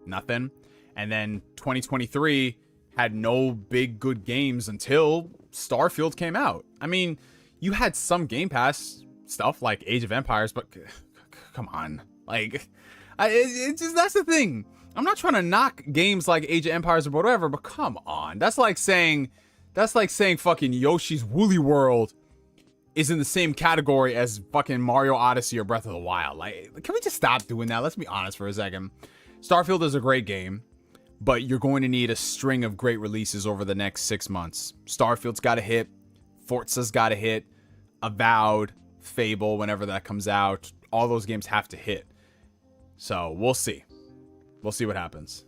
nothing. And then 2023 had no big good games until Starfield came out. I mean, you had some Game Pass stuff like Age of Empires, but come on. Like, it's just, that's the thing. I'm not trying to knock games like Age of Empires or whatever, but come on. That's like saying fucking Yoshi's Woolly World is in the same category as fucking Mario Odyssey or Breath of the Wild. Like, can we just stop doing that? Let's be honest for a second. Starfield is a great game, but you're going to need a string of great releases over the next 6 months. Starfield's got to hit. Forza's got to hit. Avowed, Fable, whenever that comes out. All those games have to hit. So, we'll see. We'll see what happens.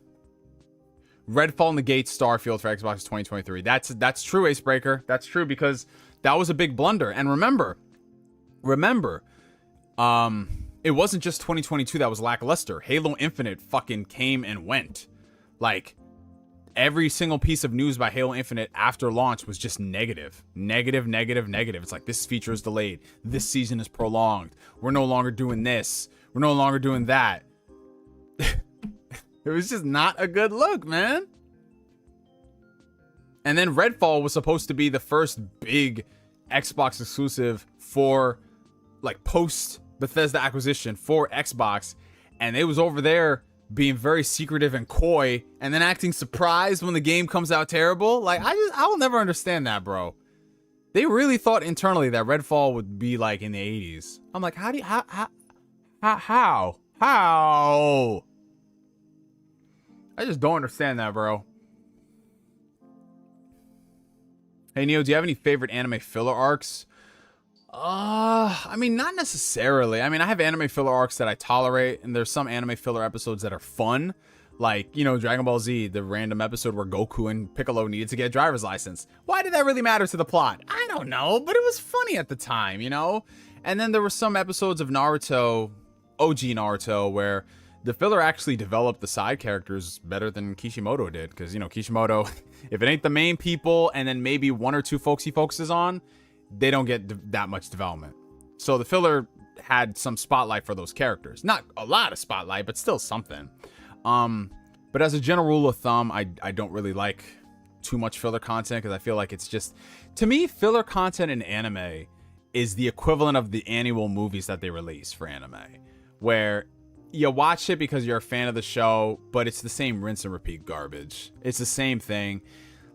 Redfall negates Starfield for Xbox 2023. That's true, Acebreaker. That's true, because that was a big blunder. And remember, it wasn't just 2022 that was lackluster. Halo Infinite fucking came and went. Like, every single piece of news by Halo Infinite after launch was just negative. Negative. It's like, this feature is delayed. This season is prolonged. We're no longer doing this. We're no longer doing that. It was just not a good look, man. And then Redfall was supposed to be the first big Xbox exclusive for, like, post Bethesda acquisition for Xbox. And it was over there being very secretive and coy and then acting surprised when the game comes out terrible. Like, I'll never understand that, bro. They really thought internally that Redfall would be like in the 80s. I'm like, how? I just don't understand that, bro. Hey, Neo, do you have any favorite anime filler arcs? I mean, not necessarily. I mean, I have anime filler arcs that I tolerate, and there's some anime filler episodes that are fun. Like, you know, Dragon Ball Z, the random episode where Goku and Piccolo needed to get a driver's license. Why did that really matter to the plot? I don't know, but it was funny at the time, you know? And then there were some episodes of Naruto, OG Naruto, where the filler actually developed the side characters better than Kishimoto did. Because, you know, Kishimoto, if it ain't the main people and then maybe one or two folks he focuses on, they don't get that much development. So the filler had some spotlight for those characters. Not a lot of spotlight, but still something. But as a general rule of thumb, I don't really like too much filler content because I feel like it's just... To me, filler content in anime is the equivalent of the annual movies that they release for anime. Where you watch it because you're a fan of the show, but it's the same rinse and repeat garbage. It's the same thing.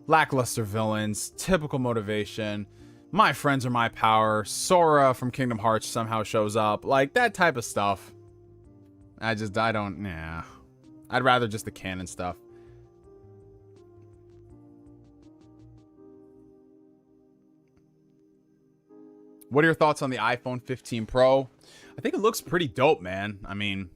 Lackluster villains, typical motivation, my friends are my power, Sora from Kingdom Hearts somehow shows up, like that type of stuff. I'd rather just the canon stuff. What are your thoughts on the iPhone 15 Pro? I think it looks pretty dope, man. I mean,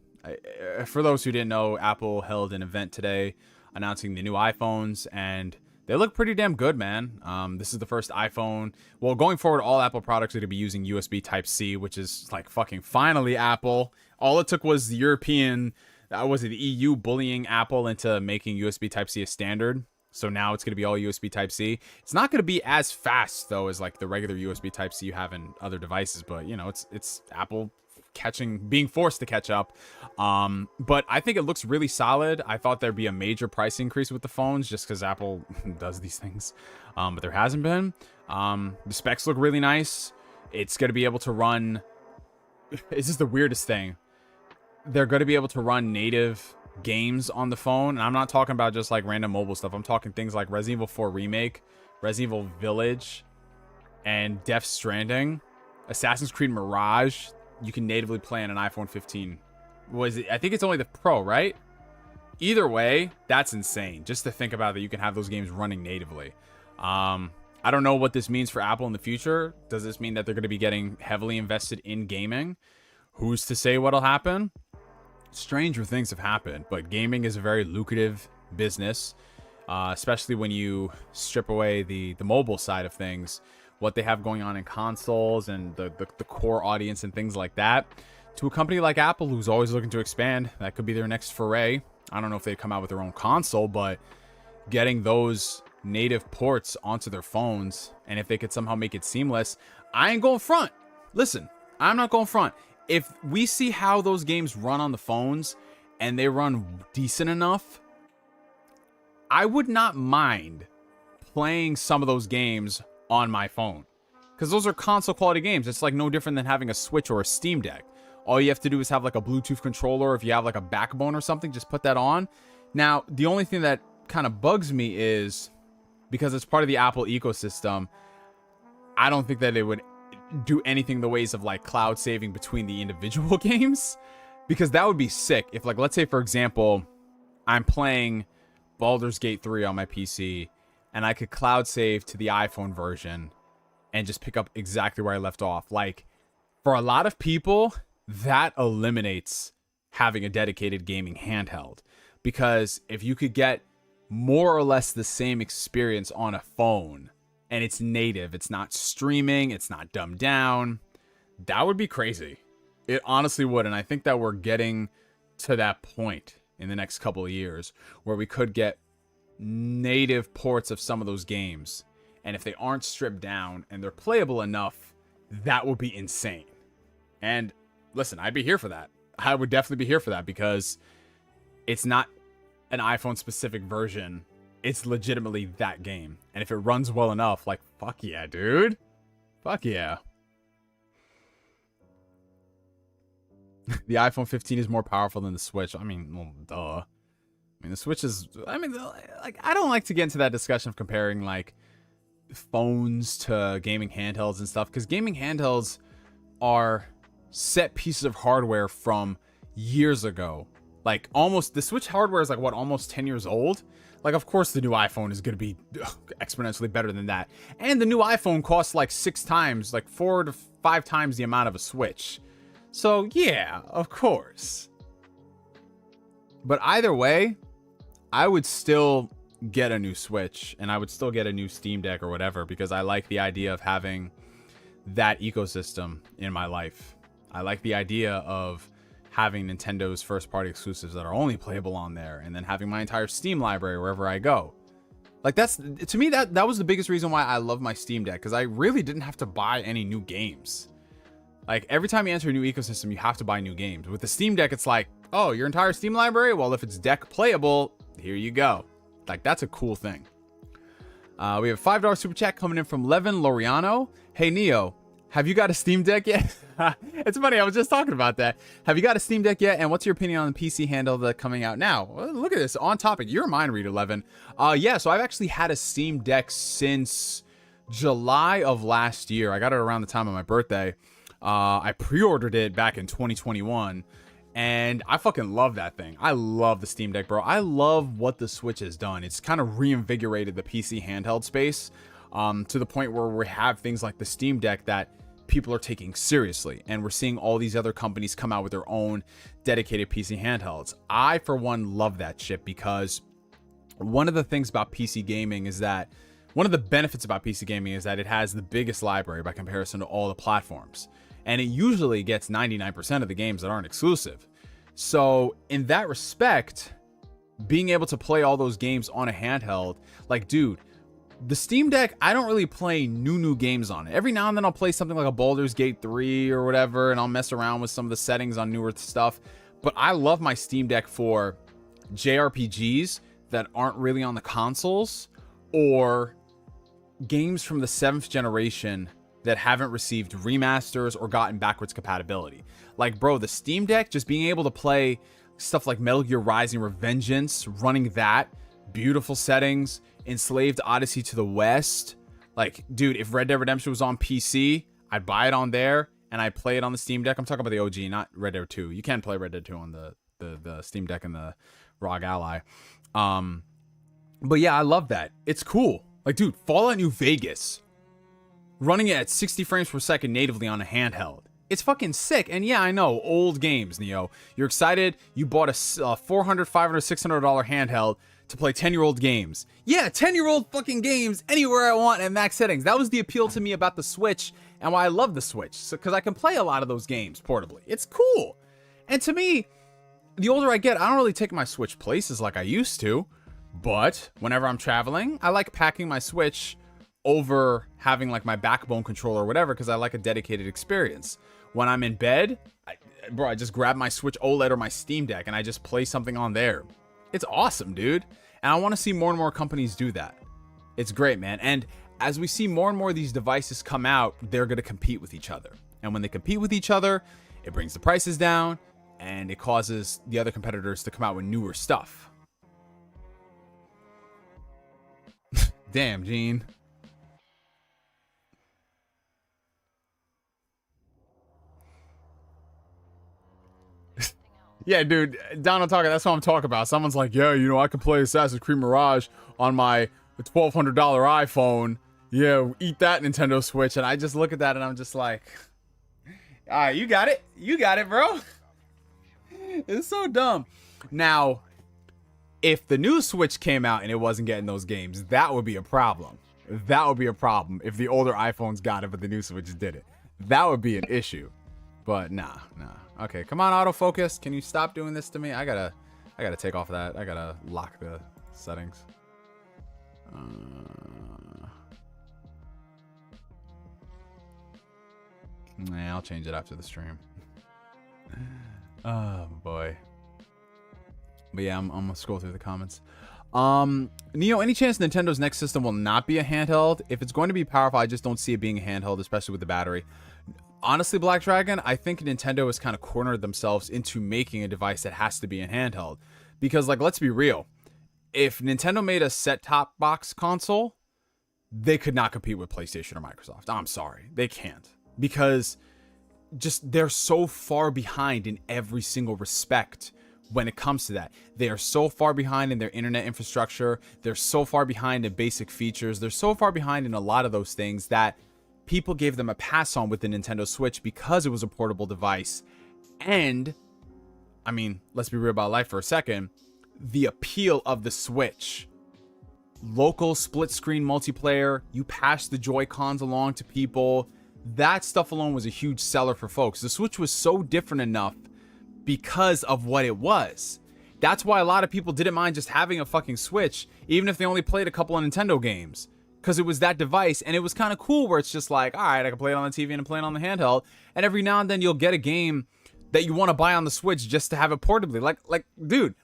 for those who didn't know, Apple held an event today announcing the new iPhones, and they look pretty damn good, man. This is the first iPhone. Well, going forward, all Apple products are going to be using USB Type-C, which is like fucking finally Apple. All it took was the European, the EU bullying Apple into making USB Type-C a standard. So now it's going to be all USB Type-C. It's not going to be as fast, though, as like the regular USB Type-C you have in other devices. But, you know, it's Apple being forced to catch up. But I think it looks really solid. I thought there'd be a major price increase with the phones just because Apple does these things. But there hasn't been. The specs look really nice. It's going to be able to run... It's just the weirdest thing. They're going to be able to run native games on the phone. And I'm not talking about just like random mobile stuff. I'm talking things like Resident Evil 4 Remake, Resident Evil Village, and Death Stranding. Assassin's Creed Mirage, you can natively play on an iPhone 15. I think it's only the Pro, right? Either way, that's insane. Just to think about that you can have those games running natively. I don't know what this means for Apple in the future. Does this mean that they're going to be getting heavily invested in gaming? Who's to say what'll happen? Stranger things have happened, but gaming is a very lucrative business, especially when you strip away the mobile side of things, what they have going on in consoles and the core audience and things like that. To a company like Apple, who's always looking to expand, that could be their next foray. I don't know if they come out with their own console, but getting those native ports onto their phones, and if they could somehow make it seamless, I ain't going front. Listen, I'm not going front. If we see how those games run on the phones and they run decent enough, I would not mind playing some of those games on my phone, because those are console quality games. It's like no different than having a Switch or a Steam Deck. All you have to do is have like a Bluetooth controller. If you have like a backbone or something, just put that on. Now, the only thing that kind of bugs me is, because it's part of the Apple ecosystem, I don't think that it would do anything the ways of like cloud saving between the individual games, because that would be sick. If like, let's say for example, I'm playing Baldur's Gate 3 on my PC and I could cloud save to the iPhone version and just pick up exactly where I left off. Like, for a lot of people, that eliminates having a dedicated gaming handheld, because if you could get more or less the same experience on a phone and it's native, it's not streaming, it's not dumbed down, that would be crazy. It honestly would. And I think that we're getting to that point in the next couple of years where we could get native ports of some of those games, and if they aren't stripped down and they're playable enough, that would be insane. And listen, I'd be here for that. I would definitely be here for that, because it's not an iPhone specific version. It's legitimately that game. And if it runs well enough, like, fuck yeah, dude. Fuck yeah. The iPhone 15 is more powerful than the Switch. I mean, well, duh. I mean, the Switch is, I mean, like, I don't like to get into that discussion of comparing, like, phones to gaming handhelds and stuff, because gaming handhelds are set pieces of hardware from years ago. Like, almost, the Switch hardware is like, what, almost 10 years old? Like, of course the new iPhone is going to be exponentially better than that. And the new iPhone costs like 6 times, like 4 to 5 times the amount of a Switch. So, yeah, of course. But either way, I would still get a new Switch, and I would still get a new Steam Deck or whatever, because I like the idea of having that ecosystem in my life. I like the idea of having Nintendo's first-party exclusives that are only playable on there, and then having my entire Steam library wherever I go. Like, that's, to me, that was the biggest reason why I love my Steam Deck, because I really didn't have to buy any new games. Like, every time you enter a new ecosystem, you have to buy new games. With the Steam Deck, it's like, oh, your entire Steam library? Well, if it's deck playable, here you go. Like, that's a cool thing. We have a $5 super chat coming in from Levin Loriano. Hey, Neo, have you got a Steam Deck yet? It's funny, I was just talking about that. Have you got a Steam Deck yet? And what's your opinion on the PC handle that's coming out now? Well, look at this, on topic. You're a mind reader, Levin. Yeah, so I've actually had a Steam Deck since July of last year. I got it around the time of my birthday. I pre-ordered it back in 2021, and I fucking love that thing. I love the Steam Deck, bro. I love what the Switch has done. It's kind of reinvigorated the PC handheld space, to the point where we have things like the Steam Deck that people are taking seriously, and we're seeing all these other companies come out with their own dedicated PC handhelds. I, for one, love that shit, because one of the things about PC gaming is that, one of the benefits about PC gaming is that it has the biggest library by comparison to all the platforms. And it usually gets 99% of the games that aren't exclusive. So in that respect, being able to play all those games on a handheld, like, dude, the Steam Deck, I don't really play new games on it. Every now and then I'll play something like a Baldur's Gate 3 or whatever, and I'll mess around with some of the settings on newer stuff. But I love my Steam Deck for JRPGs that aren't really on the consoles, or games from the 7th generation that haven't received remasters or gotten backwards compatibility. Like, bro, the Steam Deck, just being able to play stuff like Metal Gear Rising Revengeance, running that, beautiful settings, Enslaved Odyssey to the West. Like, dude, if Red Dead Redemption was on PC, I'd buy it on there and I'd play it on the Steam Deck. I'm talking about the OG, not Red Dead 2. You can play Red Dead 2 on the Steam Deck and the ROG Ally. But yeah, I love that. It's cool. Like, dude, Fallout New Vegas running it at 60 frames per second natively on a handheld. It's fucking sick. And yeah, I know, old games, Neo. You're excited. You bought a $400, $500, $600 handheld to play 10-year-old games. Yeah, 10-year-old fucking games anywhere I want at max settings. That was the appeal to me about the Switch and why I love the Switch. So, because I can play a lot of those games portably. It's cool. And to me, the older I get, I don't really take my Switch places like I used to. But whenever I'm traveling, I like packing my Switch over having like my backbone controller or whatever, because I like a dedicated experience. When I'm in bed, I just grab my Switch OLED or my Steam Deck and I just play something on there. It's awesome, dude. And I want to see more and more companies do that. It's great, man. And as we see more and more of these devices come out, they're going to compete with each other. And when they compete with each other, it brings the prices down and it causes the other competitors to come out with newer stuff. Damn, Gene. Yeah, dude, Donald talking, that's what I'm talking about. Someone's like, yeah, you know, I can play Assassin's Creed Mirage on my $1,200 iPhone. Yeah, eat that, Nintendo Switch. And I just look at that and I'm just like, all right, you got it. You got it, bro. It's so dumb. Now, if the new Switch came out and it wasn't getting those games, that would be a problem. That would be a problem if the older iPhones got it, but the new Switch did it. That would be an issue. But nah. Okay, come on, autofocus. Can you stop doing this to me? I gotta take off that. I gotta lock the settings. Nah, I'll change it after the stream. Oh boy. But yeah, I'm gonna scroll through the comments. Neo, any chance Nintendo's next system will not be a handheld? If it's going to be powerful, I just don't see it being a handheld, especially with the battery. Honestly, Black Dragon, I think Nintendo has kind of cornered themselves into making a device that has to be a handheld. Because, like, let's be real. If Nintendo made a set-top box console, they could not compete with PlayStation or Microsoft. I'm sorry. They can't. Because just they're so far behind in every single respect when it comes to that. They are so far behind in their internet infrastructure. They're so far behind in basic features. They're so far behind in a lot of those things that people gave them a pass on with the Nintendo Switch because it was a portable device. And, I mean, let's be real about life for a second. The appeal of the Switch. Local split screen multiplayer. You pass the Joy-Cons along to people. That stuff alone was a huge seller for folks. The Switch was so different enough because of what it was. That's why a lot of people didn't mind just having a fucking Switch, even if they only played a couple of Nintendo games. Because it was that device, and it was kind of cool where it's just like, all right, I can play it on the TV and play it on the handheld, and every now and then you'll get a game that you want to buy on the Switch just to have it portably. Like, dude,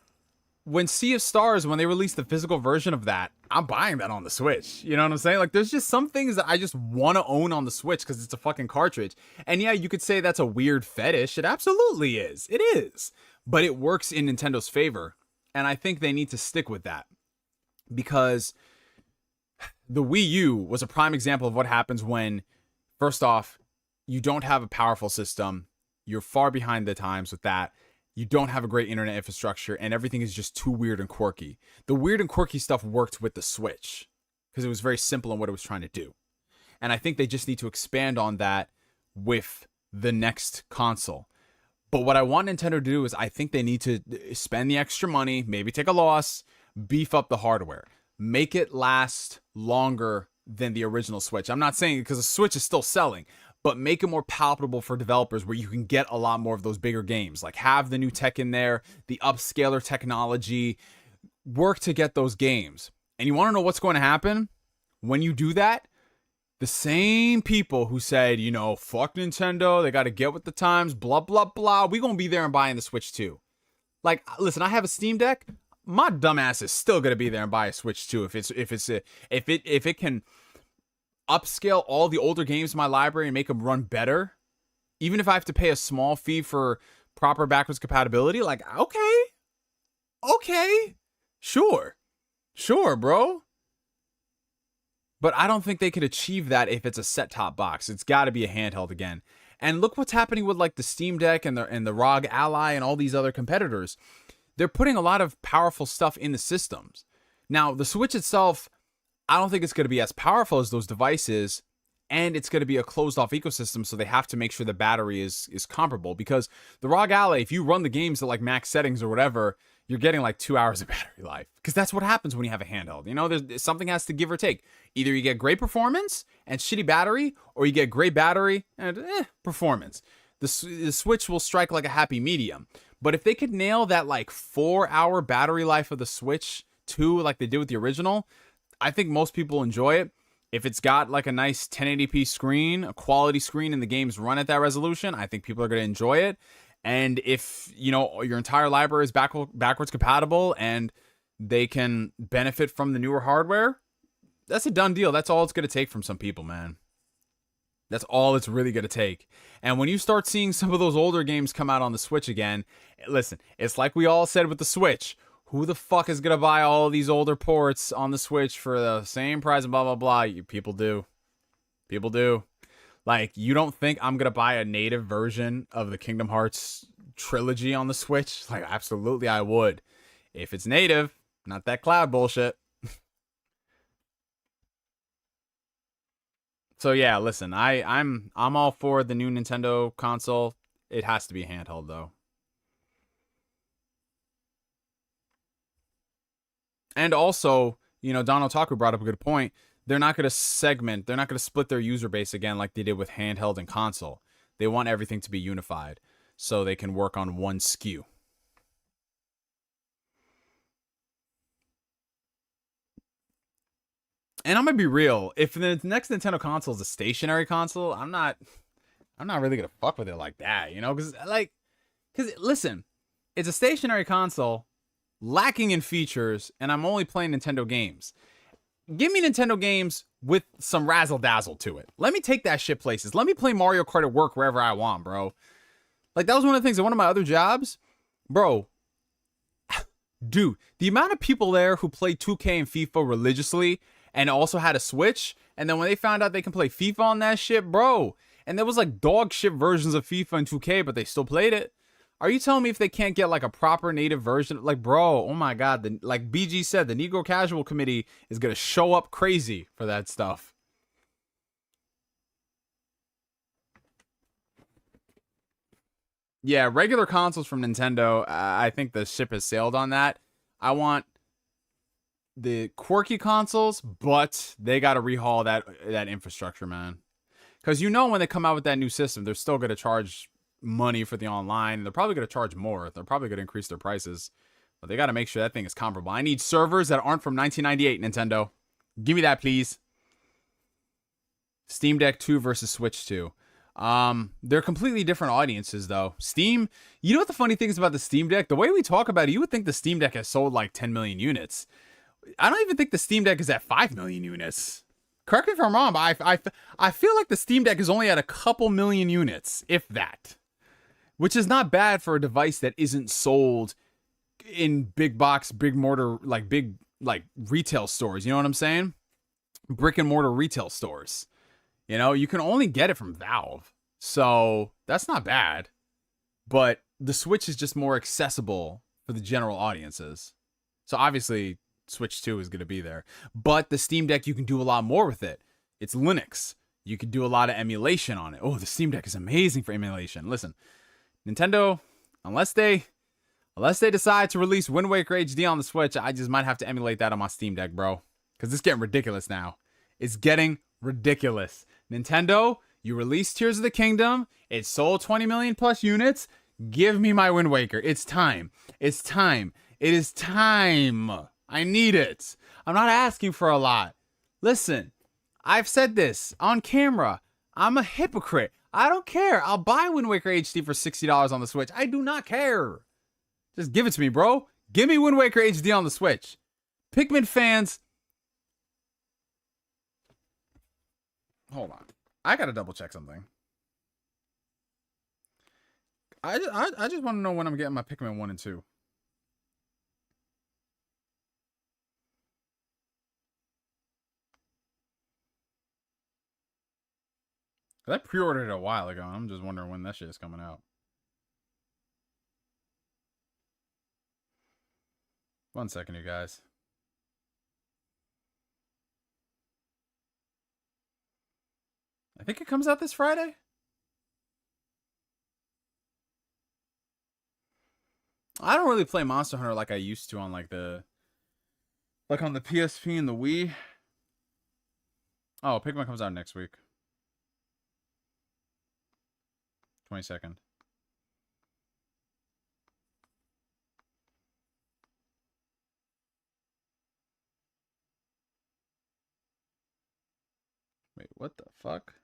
when Sea of Stars, when they released the physical version of that, I'm buying that on the Switch. You know what I'm saying? Like, there's just some things that I just want to own on the Switch because it's a fucking cartridge. And yeah, you could say that's a weird fetish. It absolutely is. It is. But it works in Nintendo's favor, and I think they need to stick with that. Because the Wii U was a prime example of what happens when, first off, you don't have a powerful system. You're far behind the times with that. You don't have a great internet infrastructure, and everything is just too weird and quirky. The weird and quirky stuff worked with the Switch because it was very simple in what it was trying to do. And I think they just need to expand on that with the next console. But what I want Nintendo to do is I think they need to spend the extra money, maybe take a loss, beef up the hardware. Make it last longer than the original Switch. I'm not saying because the Switch is still selling, but make it more palatable for developers where you can get a lot more of those bigger games. Like have the new tech in there, the upscaler technology, work to get those games. And you want to know what's going to happen? When you do that, the same people who said, you know, fuck Nintendo, they got to get with the times, blah, blah, blah. We going to be there and buying the Switch too. Like, listen, I have a Steam Deck. My dumbass is still gonna be there and buy a Switch too if it can upscale all the older games in my library and make them run better, even if I have to pay a small fee for proper backwards compatibility. Like, okay, sure, bro. But I don't think they could achieve that if it's a set-top box. It's got to be a handheld again. And look what's happening with like the Steam Deck and the ROG Ally and all these other competitors. they're putting a lot of powerful stuff in the systems. Now, the Switch itself, I don't think it's going to be as powerful as those devices, and it's going to be a closed-off ecosystem, so they have to make sure the battery is comparable. Because the ROG Ally, if you run the games at like max settings or whatever, you're getting like 2 hours of battery life. Because that's what happens when you have a handheld. You know, something has to give or take. Either you get great performance and shitty battery, or you get great battery and performance. The Switch will strike like a happy medium. But if they could nail that like 4-hour battery life of the Switch 2, like they did with the original, I think most people enjoy it. If it's got like a nice 1080p screen, a quality screen, and the games run at that resolution, I think people are going to enjoy it. And if, you know, your entire library is backwards compatible and they can benefit from the newer hardware, that's a done deal. That's all it's going to take from some people, man. That's all it's really going to take. And when you start seeing some of those older games come out on the Switch again, listen, it's like we all said with the Switch. Who the fuck is going to buy all of these older ports on the Switch for the same price and blah, blah, blah? People do. People do. Like, you don't think I'm going to buy a native version of the Kingdom Hearts trilogy on the Switch? Like, absolutely I would. If it's native, not that cloud bullshit. So yeah, listen, I'm all for the new Nintendo console. It has to be handheld though. And also, you know, Don Otaku brought up a good point. They're not going to segment, they're not going to split their user base again like they did with handheld and console. They want everything to be unified so they can work on one SKU. And I'm gonna be real. If the next Nintendo console is a stationary console, I'm not really gonna fuck with it like that, you know? Because listen, it's a stationary console, lacking in features, and I'm only playing Nintendo games. Give me Nintendo games with some razzle dazzle to it. Let me take that shit places. Let me play Mario Kart at work wherever I want, bro. Like, that was one of the things at one of my other jobs, bro. Dude, the amount of people there who play 2K and FIFA religiously and also had a Switch, and then when they found out they can play FIFA on that shit, bro, and there was like dog shit versions of FIFA and 2K, but they still played it. Are you telling me if they can't get like a proper native version? Like, bro, oh my god, like BG said, the Negro Casual Committee is gonna show up crazy for that stuff. Yeah, regular consoles from Nintendo, I think the ship has sailed on that. I want the quirky consoles, but they got to rehaul that infrastructure, man. Because you know when they come out with that new system, they're still going to charge money for the online. They're probably going to charge more. They're probably going to increase their prices. But they got to make sure that thing is comparable. I need servers that aren't from 1998, Nintendo. Give me that, please. Steam Deck 2 versus Switch 2. They're completely different audiences, though. Steam, you know what the funny thing is about the Steam Deck? The way we talk about it, you would think the Steam Deck has sold like 10 million units. I don't even think the Steam Deck is at 5 million units. Correct me if I'm wrong, but I feel like the Steam Deck is only at a couple million units, if that. Which is not bad for a device that isn't sold in big box, big mortar, like big like retail stores. You know what I'm saying? Brick and mortar retail stores. You know, you can only get it from Valve. So that's not bad. But the Switch is just more accessible for the general audiences. So obviously, Switch 2 is going to be there. But the Steam Deck, you can do a lot more with it. It's Linux. You can do a lot of emulation on it. Oh, the Steam Deck is amazing for emulation. Listen, Nintendo, unless they decide to release Wind Waker HD on the Switch, I just might have to emulate that on my Steam Deck, bro. Because it's getting ridiculous now. It's getting ridiculous. Nintendo, you released Tears of the Kingdom. It sold 20 million plus units. Give me my Wind Waker. It's time. It's time. It is time. I need it. I'm not asking for a lot. Listen, I've said this on camera. I'm a hypocrite. I don't care. I'll buy Wind Waker HD for $60 on the Switch. I do not care. Just give it to me, bro. Give me Wind Waker HD on the Switch. Pikmin fans. Hold on. I gotta double check something. I just want to know when I'm getting my Pikmin 1 and 2. I pre-ordered it a while ago. I'm just wondering when that shit is coming out. 1 second, you guys. I think it comes out this Friday. I don't really play Monster Hunter like I used to on like on the PSP and the Wii. Oh, Pikmin comes out next week. 22nd. Wait, what the fuck?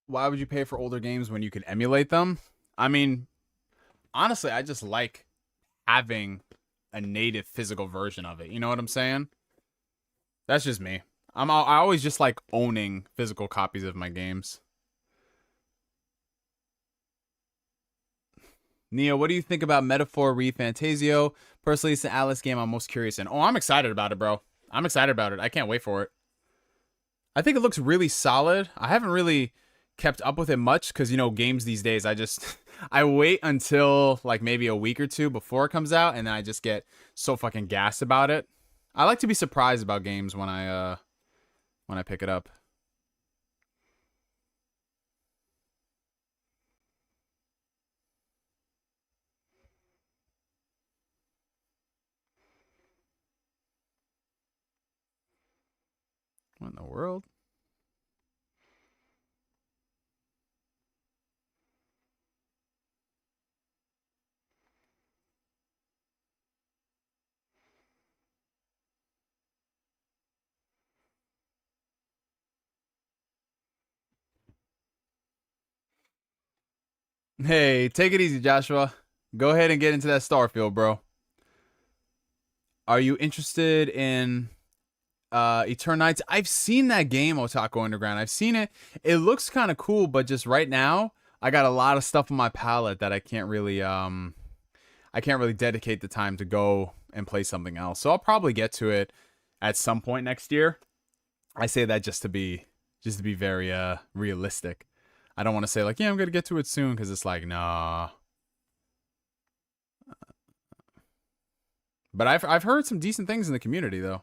Why would you pay for older games when you can emulate them? I mean, honestly, I just like having a native physical version of it. You know what I'm saying? That's just me. I always just like owning physical copies of my games. Neo, what do you think about Metaphor Re Fantasio? Personally, it's an Atlas game I'm most curious in. Oh, I'm excited about it, bro. I'm excited about it. I can't wait for it. I think it looks really solid. I haven't really kept up with it much because, you know, games these days, I wait until like maybe a week or two before it comes out, and then I just get so fucking gassed about it. I like to be surprised about games when I pick it up. What in the world? Hey, take it easy, Joshua. Go ahead and get into that Starfield, bro. Are you interested in Eternites? I've seen that game, Otaku Underground. I've seen it. It looks kind of cool, but just right now, I got a lot of stuff on my palette that I can't really dedicate the time to go and play something else. So I'll probably get to it at some point next year. I say that just to be very realistic. I don't want to say like, yeah, I'm gonna get to it soon, because it's like, nah. But I've heard some decent things in the community though.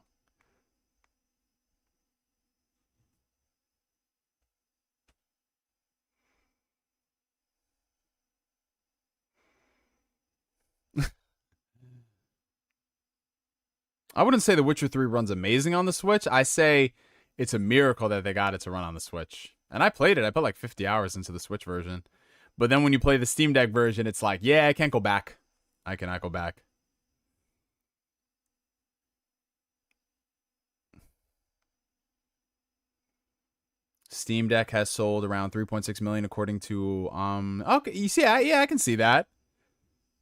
I wouldn't say The Witcher 3 runs amazing on the Switch. I say it's a miracle that they got it to run on the Switch. And I played it. I put like 50 hours into the Switch version. But then when you play the Steam Deck version, it's like, yeah, I can't go back. I cannot go back. Steam Deck has sold around 3.6 million according to okay, you see, yeah, I can see that.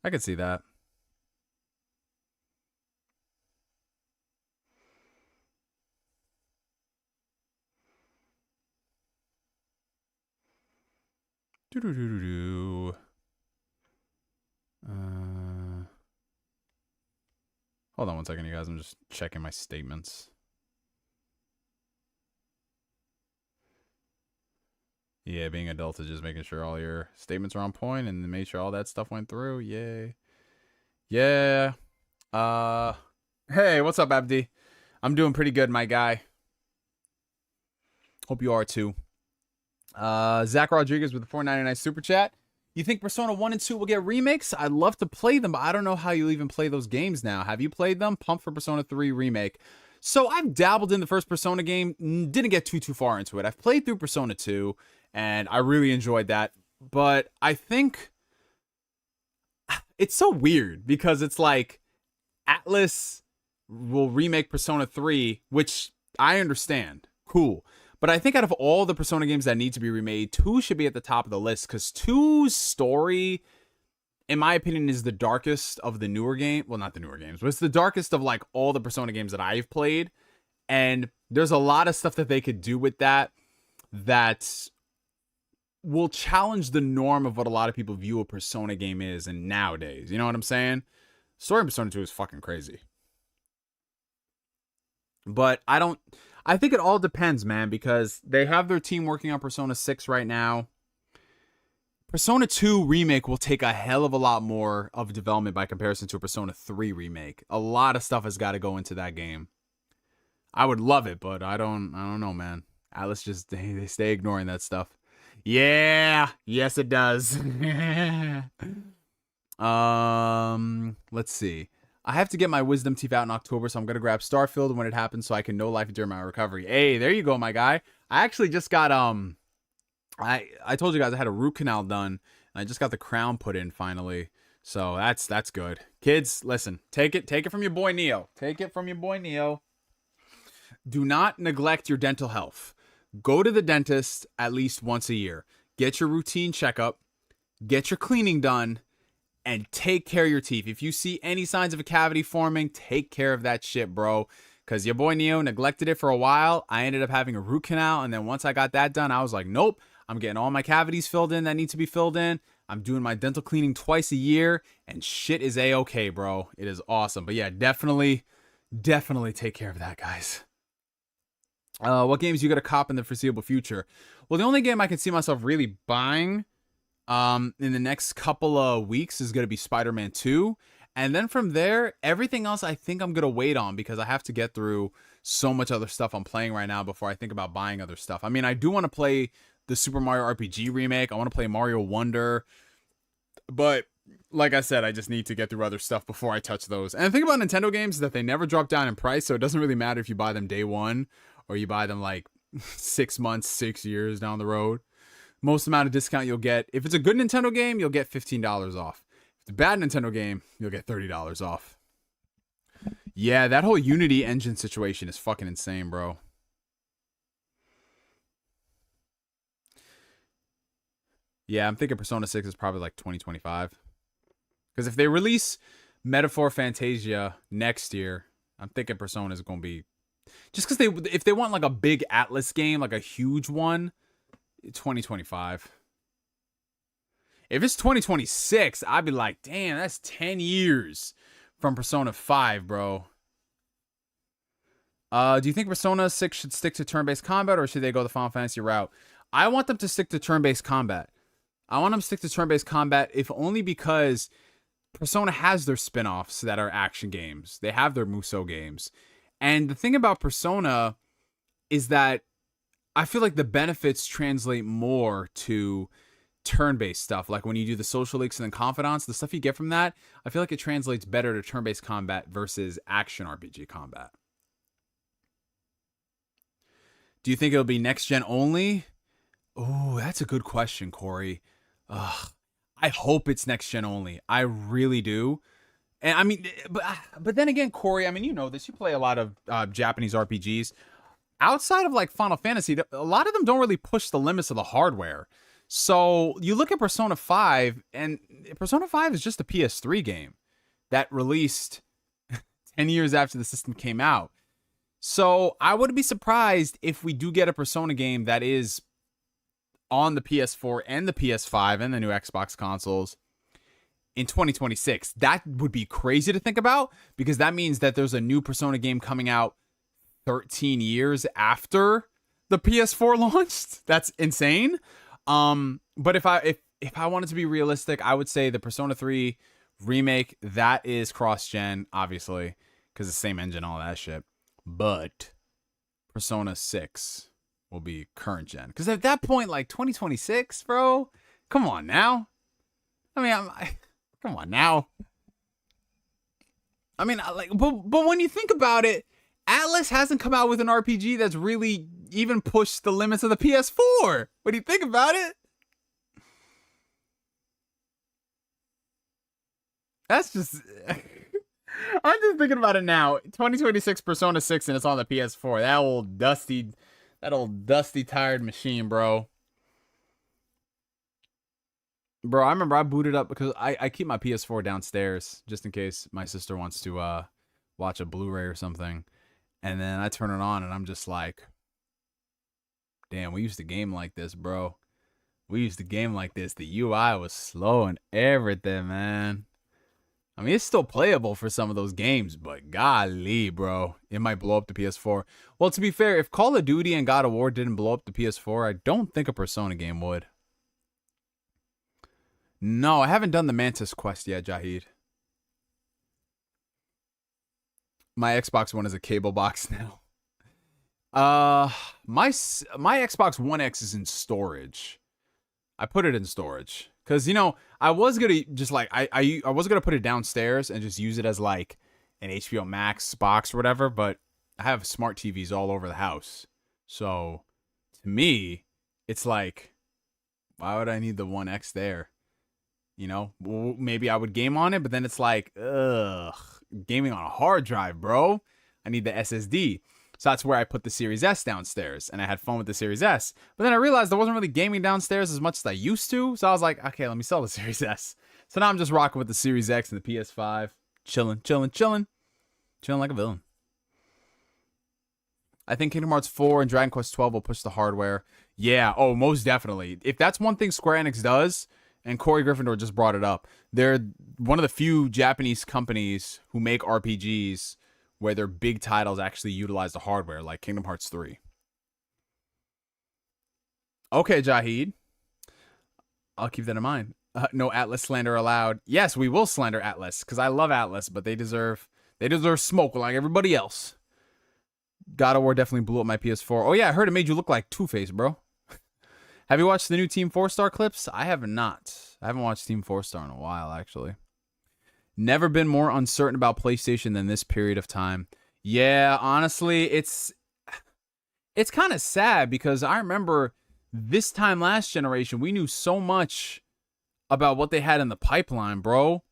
I can see that. Hold on 1 second, you guys. I'm just checking my statements. Yeah, being adult is just making sure all your statements are on point and make sure all that stuff went through. Yay. Yeah. Hey, what's up, Abdi? I'm doing pretty good, my guy. Hope you are too. Zack Rodriguez with the $4.99 super chat. You think Persona 1 and 2 will get remakes? I'd love to play them, but I don't know how you even play those games now. Have you played them? Pumped for Persona 3 remake. So I've dabbled in the first Persona game. Didn't get too far into it. I've played through Persona 2, and I really enjoyed that. But I think it's so weird because it's like Atlus will remake Persona 3, which I understand. Cool. But I think out of all the Persona games that need to be remade, 2 should be at the top of the list because 2's story, in my opinion, is the darkest of the newer game. Well, not the newer games, but it's the darkest of like all the Persona games that I've played. And there's a lot of stuff that they could do with that will challenge the norm of what a lot of people view a Persona game is and nowadays. You know what I'm saying? Story in Persona 2 is fucking crazy. But I think it all depends, man, because they have their team working on Persona 6 right now. Persona 2 remake will take a hell of a lot more of development by comparison to a Persona 3 remake. A lot of stuff has got to go into that game. I would love it, but I don't know, man. Atlus just, they stay ignoring that stuff. Yeah, yes it does. Let's see. I have to get my wisdom teeth out in October, so I'm going to grab Starfield when it happens so I can know life during my recovery. Hey, there you go, my guy. I actually just got, I told you guys I had a root canal done, and I just got the crown put in finally. So that's good. Kids, listen, take it from your boy Neo. Take it from your boy Neo. Do not neglect your dental health. Go to the dentist at least once a year. Get your routine checkup. Get your cleaning done. And take care of your teeth. If you see any signs of a cavity forming, take care of that shit, bro. Because your boy Neo neglected it for a while. I ended up having a root canal. And then once I got that done, I was like, nope. I'm getting all my cavities filled in that need to be filled in. I'm doing my dental cleaning twice a year. And shit is A-okay, bro. It is awesome. But yeah, definitely take care of that, guys. What games you got to cop in the foreseeable future? Well, the only game I can see myself really buying in the next couple of weeks is going to be Spider-Man 2. And then from there, everything else I think I'm going to wait on because I have to get through so much other stuff I'm playing right now before I think about buying other stuff. I mean, I do want to play the Super Mario RPG remake. I want to play Mario Wonder. But like I said, I just need to get through other stuff before I touch those. And the thing about Nintendo games is that they never drop down in price, so it doesn't really matter if you buy them day one or you buy them like 6 months, 6 years down the road. Most amount of discount you'll get. If it's a good Nintendo game, you'll get $15 off. If it's a bad Nintendo game, you'll get $30 off. Yeah, that whole Unity engine situation is fucking insane, bro. Yeah, I'm thinking Persona 6 is probably like 2025. Because if they release Metaphor Fantasia next year, I'm thinking Persona is going to be... Just because if they want like a big Atlus game, like a huge one, 2025. If it's 2026, I'd be like, damn, that's 10 years from Persona 5, bro. Do you think Persona 6 should stick to turn-based combat or should they go the Final Fantasy route? I want them to stick to turn-based combat. I want them to stick to turn-based combat, if only because Persona has their spin-offs that are action games. They have their Musou games. And the thing about Persona is that I feel like the benefits translate more to turn-based stuff. Like when you do the social leaks and then confidants, the stuff you get from that, I feel like it translates better to turn-based combat versus action RPG combat. Do you think it'll be next-gen only? Oh, that's a good question, Kory. Ugh, I hope it's next-gen only. I really do. And I mean, but then again, Kory, I mean, you know this. You play a lot of Japanese RPGs. Outside of like Final Fantasy, a lot of them don't really push the limits of the hardware. So you look at Persona 5, and Persona 5 is just a PS3 game that released 10 years after the system came out. So I wouldn't be surprised if we do get a Persona game that is on the PS4 and the PS5 and the new Xbox consoles in 2026. That would be crazy to think about because that means that there's a new Persona game coming out 13 years after the PS4 launched. That's insane. But if I wanted to be realistic, I would say the Persona 3 remake, that is cross-gen, obviously, because it's the same engine, all that shit. But Persona 6 will be current gen. Because at that point, like 2026, bro, come on now. I mean, come on now. I mean, but when you think about it, Atlus hasn't come out with an RPG that's really even pushed the limits of the PS4. When you think about it. That's just... I'm just thinking about it now. 2026 Persona 6 and it's on the PS4. That old dusty tired machine, bro. Bro, I remember I booted up because I keep my PS4 downstairs just in case my sister wants to watch a Blu-ray or something. And then I turn it on and I'm just like, damn, we used to game like this, bro. We used to game like this. The UI was slow and everything, man. I mean, it's still playable for some of those games, but golly, bro. It might blow up the PS4. Well, to be fair, if Call of Duty and God of War didn't blow up the PS4, I don't think a Persona game would. No, I haven't done the Mantis quest yet, Jahid. My Xbox One is a cable box now. My Xbox One X is in storage. I put it in storage because, you know, I was gonna just like I was gonna put it downstairs and just use it as like an HBO Max box or whatever. But I have smart TVs all over the house, so to me, it's like, why would I need the One X there? You know, maybe I would game on it, but then it's like, ugh, gaming on a hard drive, bro. I need the SSD. So that's where I put the Series S downstairs, and I had fun with the Series S. But then I realized I wasn't really gaming downstairs as much as I used to, so I was like, okay, let me sell the Series S. So now I'm just rocking with the Series X and the PS5. Chilling like a villain. I think Kingdom Hearts 4 and Dragon Quest 12 will push the hardware. Yeah, oh, most definitely. If that's one thing Square Enix does, and Kory Gryffindor just brought it up, they're one of the few Japanese companies who make RPGs where their big titles actually utilize the hardware, like Kingdom Hearts 3. Okay, Jahid. I'll keep that in mind. No Atlas slander allowed. Yes, we will slander Atlas, because I love Atlas, but they deserve smoke like everybody else. God of War definitely blew up my PS4. Oh yeah, I heard it made you look like Two-Face, bro. Have you watched the new Team 4-Star clips? I have not. I haven't watched Team 4-Star in a while, actually. Never been more uncertain about PlayStation than this period of time. Yeah, honestly, it's kind of sad because I remember this time last generation, we knew so much about what they had in the pipeline, bro.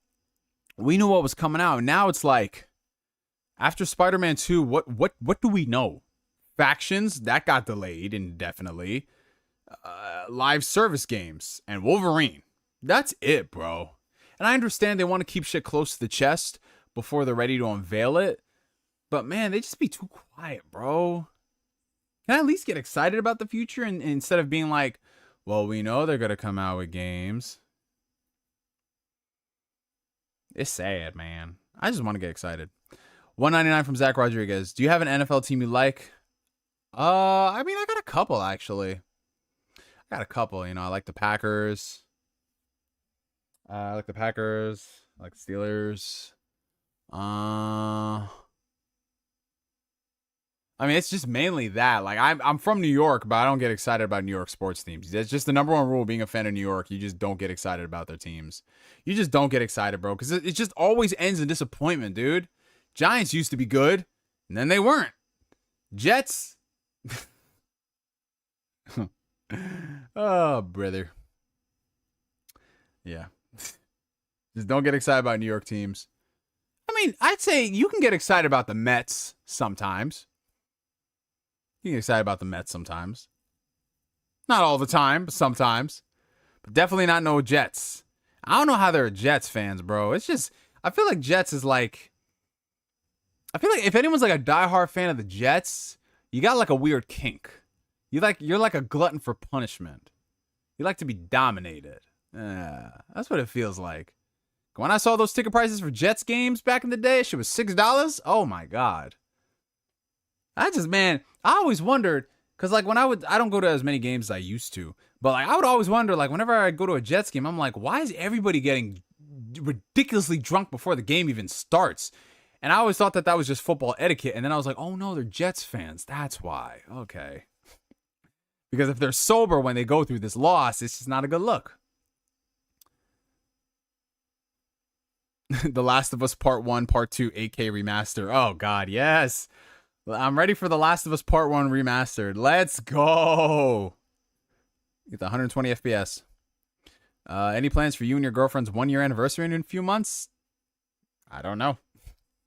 We knew what was coming out. Now it's like, after Spider-Man 2, what do we know? Factions, that got delayed indefinitely. Live service games and Wolverine. That's it, bro. And I understand they want to keep shit close to the chest before they're ready to unveil it. But man, they just be too quiet, bro. Can I at least get excited about the future and instead of being like, well, we know they're going to come out with games. It's sad, man. I just want to get excited. $1.99 from Zack Rodriguez. Do you have an NFL team you like? I mean, I got a couple, actually. I like the Packers. I like the Steelers. I mean, it's just mainly that. Like, I'm from New York, but I don't get excited about New York sports teams. That's just the number one rule being a fan of New York. You just don't get excited about their teams. You just don't get excited, bro, because it just always ends in disappointment, dude. Giants used to be good, and then they weren't. Jets. Oh, brother. Yeah. Just don't get excited about New York teams. I mean, I'd say you can get excited about the Mets sometimes. You can get excited about the Mets sometimes. Not all the time, but sometimes. But definitely not no Jets. I don't know how they're Jets fans, bro. It's just, I feel like Jets is like, I feel like if anyone's like a diehard fan of the Jets, you got like a weird kink. You're like a glutton for punishment. You like to be dominated. That's what it feels like. When I saw those ticket prices for Jets games back in the day, shit was $6. Oh my God. I always wondered, because like when I don't go to as many games as I used to, but like I would always wonder, like whenever I go to a Jets game, I'm like, why is everybody getting ridiculously drunk before the game even starts? And I always thought that was just football etiquette. And then I was like, oh no, they're Jets fans. That's why. Okay. Because if they're sober when they go through this loss, it's just not a good look. The Last of Us Part 1, Part 2, 8K remaster. Oh, God, yes. I'm ready for The Last of Us Part 1 remastered. Let's go. Get the 120 FPS. Any plans for you and your girlfriend's 1-year anniversary in a few months? I don't know.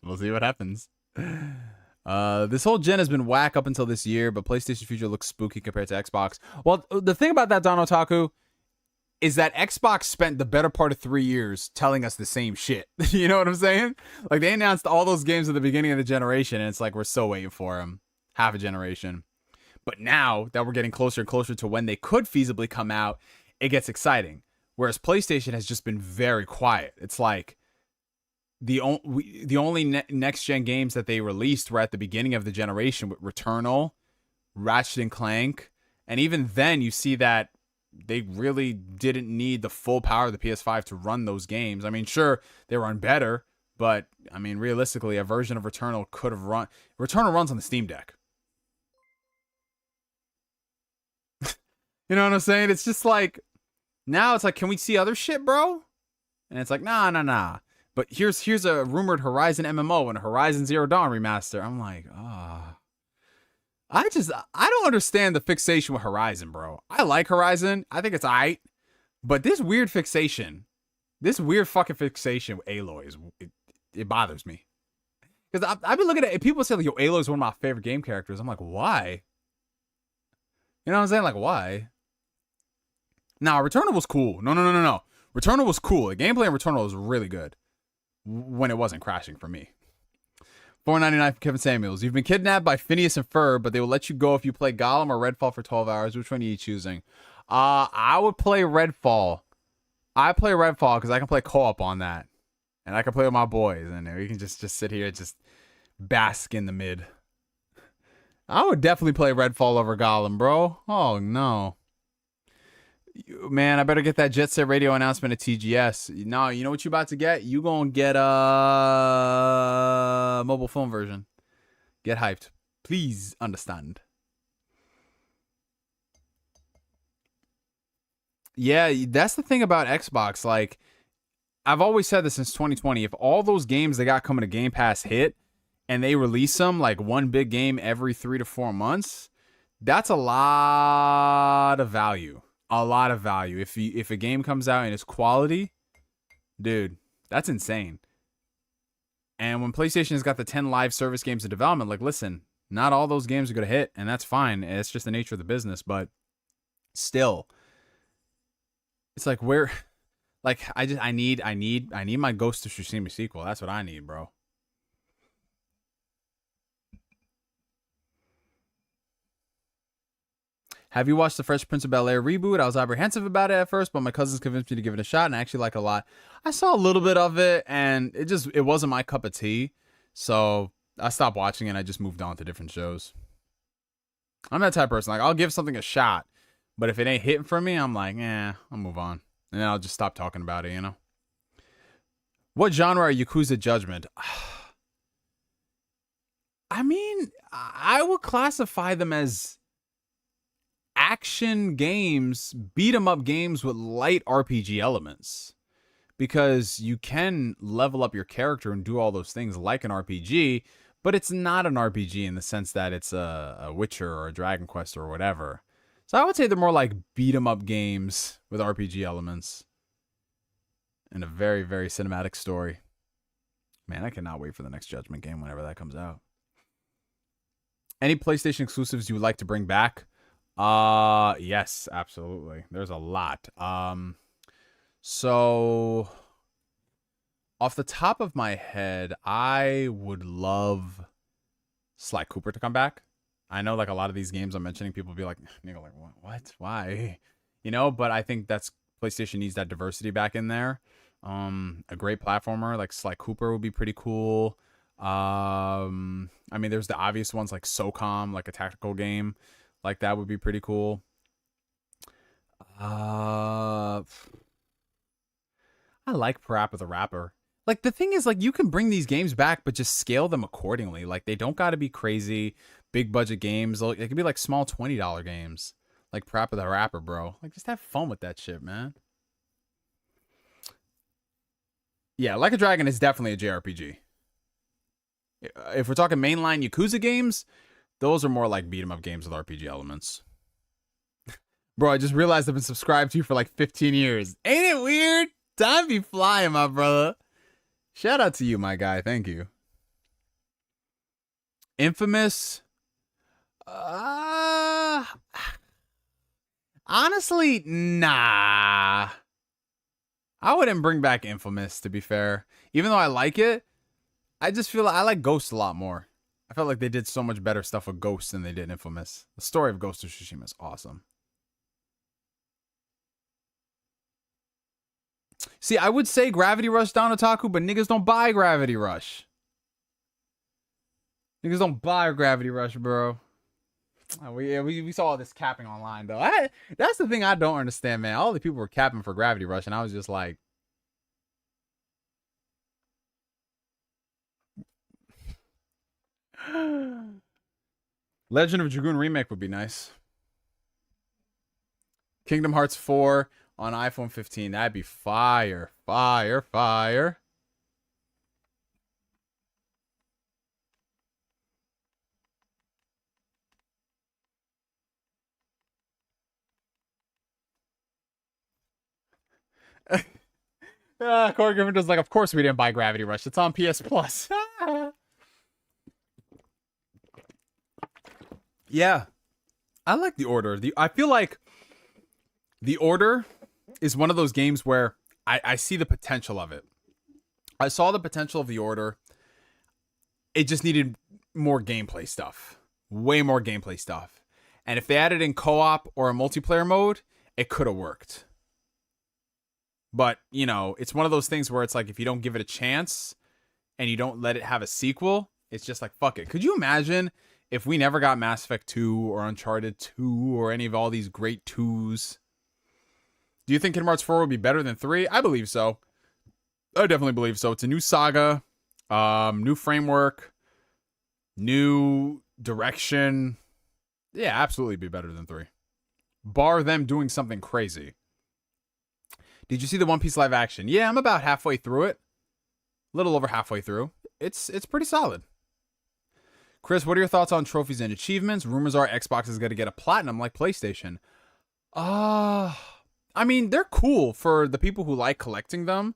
We'll see what happens. This whole gen has been whack up until this year, but PlayStation future looks spooky compared to Xbox. Well, the thing about that, Don Otaku, is that Xbox spent the better part of 3 years telling us the same shit. You know what I'm saying? Like, they announced all those games at the beginning of the generation, and it's like, we're still waiting for them. Half a generation. But now that we're getting closer and closer to when they could feasibly come out, it gets exciting. Whereas PlayStation has just been very quiet. It's like, the only next-gen games that they released were at the beginning of the generation with Returnal, Ratchet and Clank, and even then you see that they really didn't need the full power of the PS5 to run those games. I mean, sure, they run better, but, I mean, realistically, a version of Returnal could have run... Returnal runs on the Steam Deck. You know what I'm saying? It's just like, now it's like, can we see other shit, bro? And it's like, nah. But here's a rumored Horizon MMO and a Horizon Zero Dawn remaster. I'm like, I don't understand the fixation with Horizon, bro. I like Horizon. I think it's aight. But this weird fixation, this weird fucking fixation with Aloy, it bothers me. Because I've been looking at it. People say, like, yo, Aloy is one of my favorite game characters. I'm like, why? You know what I'm saying? Like, why? Now, Returnal was cool. No. Returnal was cool. The gameplay in Returnal was really good. When it wasn't crashing for me. $4.99 for Kevin Samuels. You've been kidnapped by Phineas and Ferb, but they will let you go if you play Gollum or Redfall for 12 hours. Which one are you choosing? I would play Redfall. I play Redfall because I can play co-op on that. And I can play with my boys. And we can just sit here and just bask in the mid. I would definitely play Redfall over Gollum, bro. Oh, no. Man, I better get that Jet Set Radio announcement at TGS. No, you know what you about to get? You gonna get a mobile phone version. Get hyped. Please understand. Yeah, that's the thing about Xbox. Like, I've always said this since 2020. If all those games they got coming to Game Pass hit, and they release them like one big game every 3 to 4 months, that's a lot of value. A lot of value. If a game comes out and it's quality, dude, that's insane. And when PlayStation has got the 10 live service games in development, like, listen, not all those games are going to hit, and that's fine. It's just the nature of the business, but still, it's like, where, like, I need my Ghost of Tsushima sequel. That's what I need, bro. Have you watched the Fresh Prince of Bel-Air reboot? I was apprehensive about it at first, but my cousins convinced me to give it a shot, and I actually like it a lot. I saw a little bit of it, and it wasn't my cup of tea, so I stopped watching and I just moved on to different shows. I'm that type of person. Like, I'll give something a shot, but if it ain't hitting for me, I'm like, I'll move on. And then I'll just stop talking about it, you know? What genre are Yakuza Judgment? I mean, I would classify them as action games, beat 'em up games with light RPG elements, because you can level up your character and do all those things like an RPG, but it's not an RPG in the sense that it's a Witcher or a Dragon Quest or whatever. So I would say they're more like beat 'em up games with RPG elements and a very, very cinematic story. Man, I cannot wait for the next Judgment game whenever that comes out. Any PlayStation exclusives you would like to bring back? Yes, absolutely. There's a lot. So off the top of my head, I would love Sly Cooper to come back. I know, like, a lot of these games I'm mentioning, people will be like, nigga, like, what? Why? You know, but I think that's PlayStation needs that diversity back in there. A great platformer like Sly Cooper would be pretty cool. I mean, there's the obvious ones like SOCOM, like a tactical game. Like, that would be pretty cool. I like Parappa the Rapper. Like, the thing is, like, you can bring these games back, but just scale them accordingly. Like, they don't got to be crazy, big budget games. Like, it could be like small $20 games. Like Parappa the Rapper, bro. Like, just have fun with that shit, man. Yeah, Like a Dragon is definitely a JRPG. If we're talking mainline Yakuza games, those are more like beat 'em up games with RPG elements. Bro, I just realized I've been subscribed to you for like 15 years. Ain't it weird? Time be flying, my brother. Shout out to you, my guy. Thank you. Infamous. Honestly, nah. I wouldn't bring back Infamous, to be fair. Even though I like it, I just feel like I like Ghost a lot more. I felt like they did so much better stuff with Ghost than they did Infamous. The story of Ghost of Tsushima is awesome. See, I would say Gravity Rush down Otaku, but niggas don't buy Gravity Rush. Niggas don't buy Gravity Rush, bro. We saw all this capping online, though. That's the thing I don't understand, man. All the people were capping for Gravity Rush, and I was just like... Legend of Dragoon Remake would be nice. Kingdom Hearts 4 on iPhone 15. That'd be fire. Fire, fire. Kory Griffin was like, of course we didn't buy Gravity Rush. It's on PS Plus. Yeah. I like The Order. I feel like The Order is one of those games where I see the potential of it. I saw the potential of The Order. It just needed more gameplay stuff. Way more gameplay stuff. And if they added in co-op or a multiplayer mode, it could have worked. But, you know, it's one of those things where it's like, if you don't give it a chance and you don't let it have a sequel, it's just like, fuck it. Could you imagine if we never got Mass Effect 2 or Uncharted 2 or any of all these great 2s? Do you think Kingdom Hearts 4 would be better than 3? I believe so. I definitely believe so. It's a new saga, new framework, new direction. Yeah, absolutely be better than 3. Bar them doing something crazy. Did you see the One Piece live action? Yeah, I'm about halfway through it. A little over halfway through. It's pretty solid. Chris, what are your thoughts on trophies and achievements? Rumors are Xbox is going to get a platinum like PlayStation. I mean, they're cool for the people who like collecting them.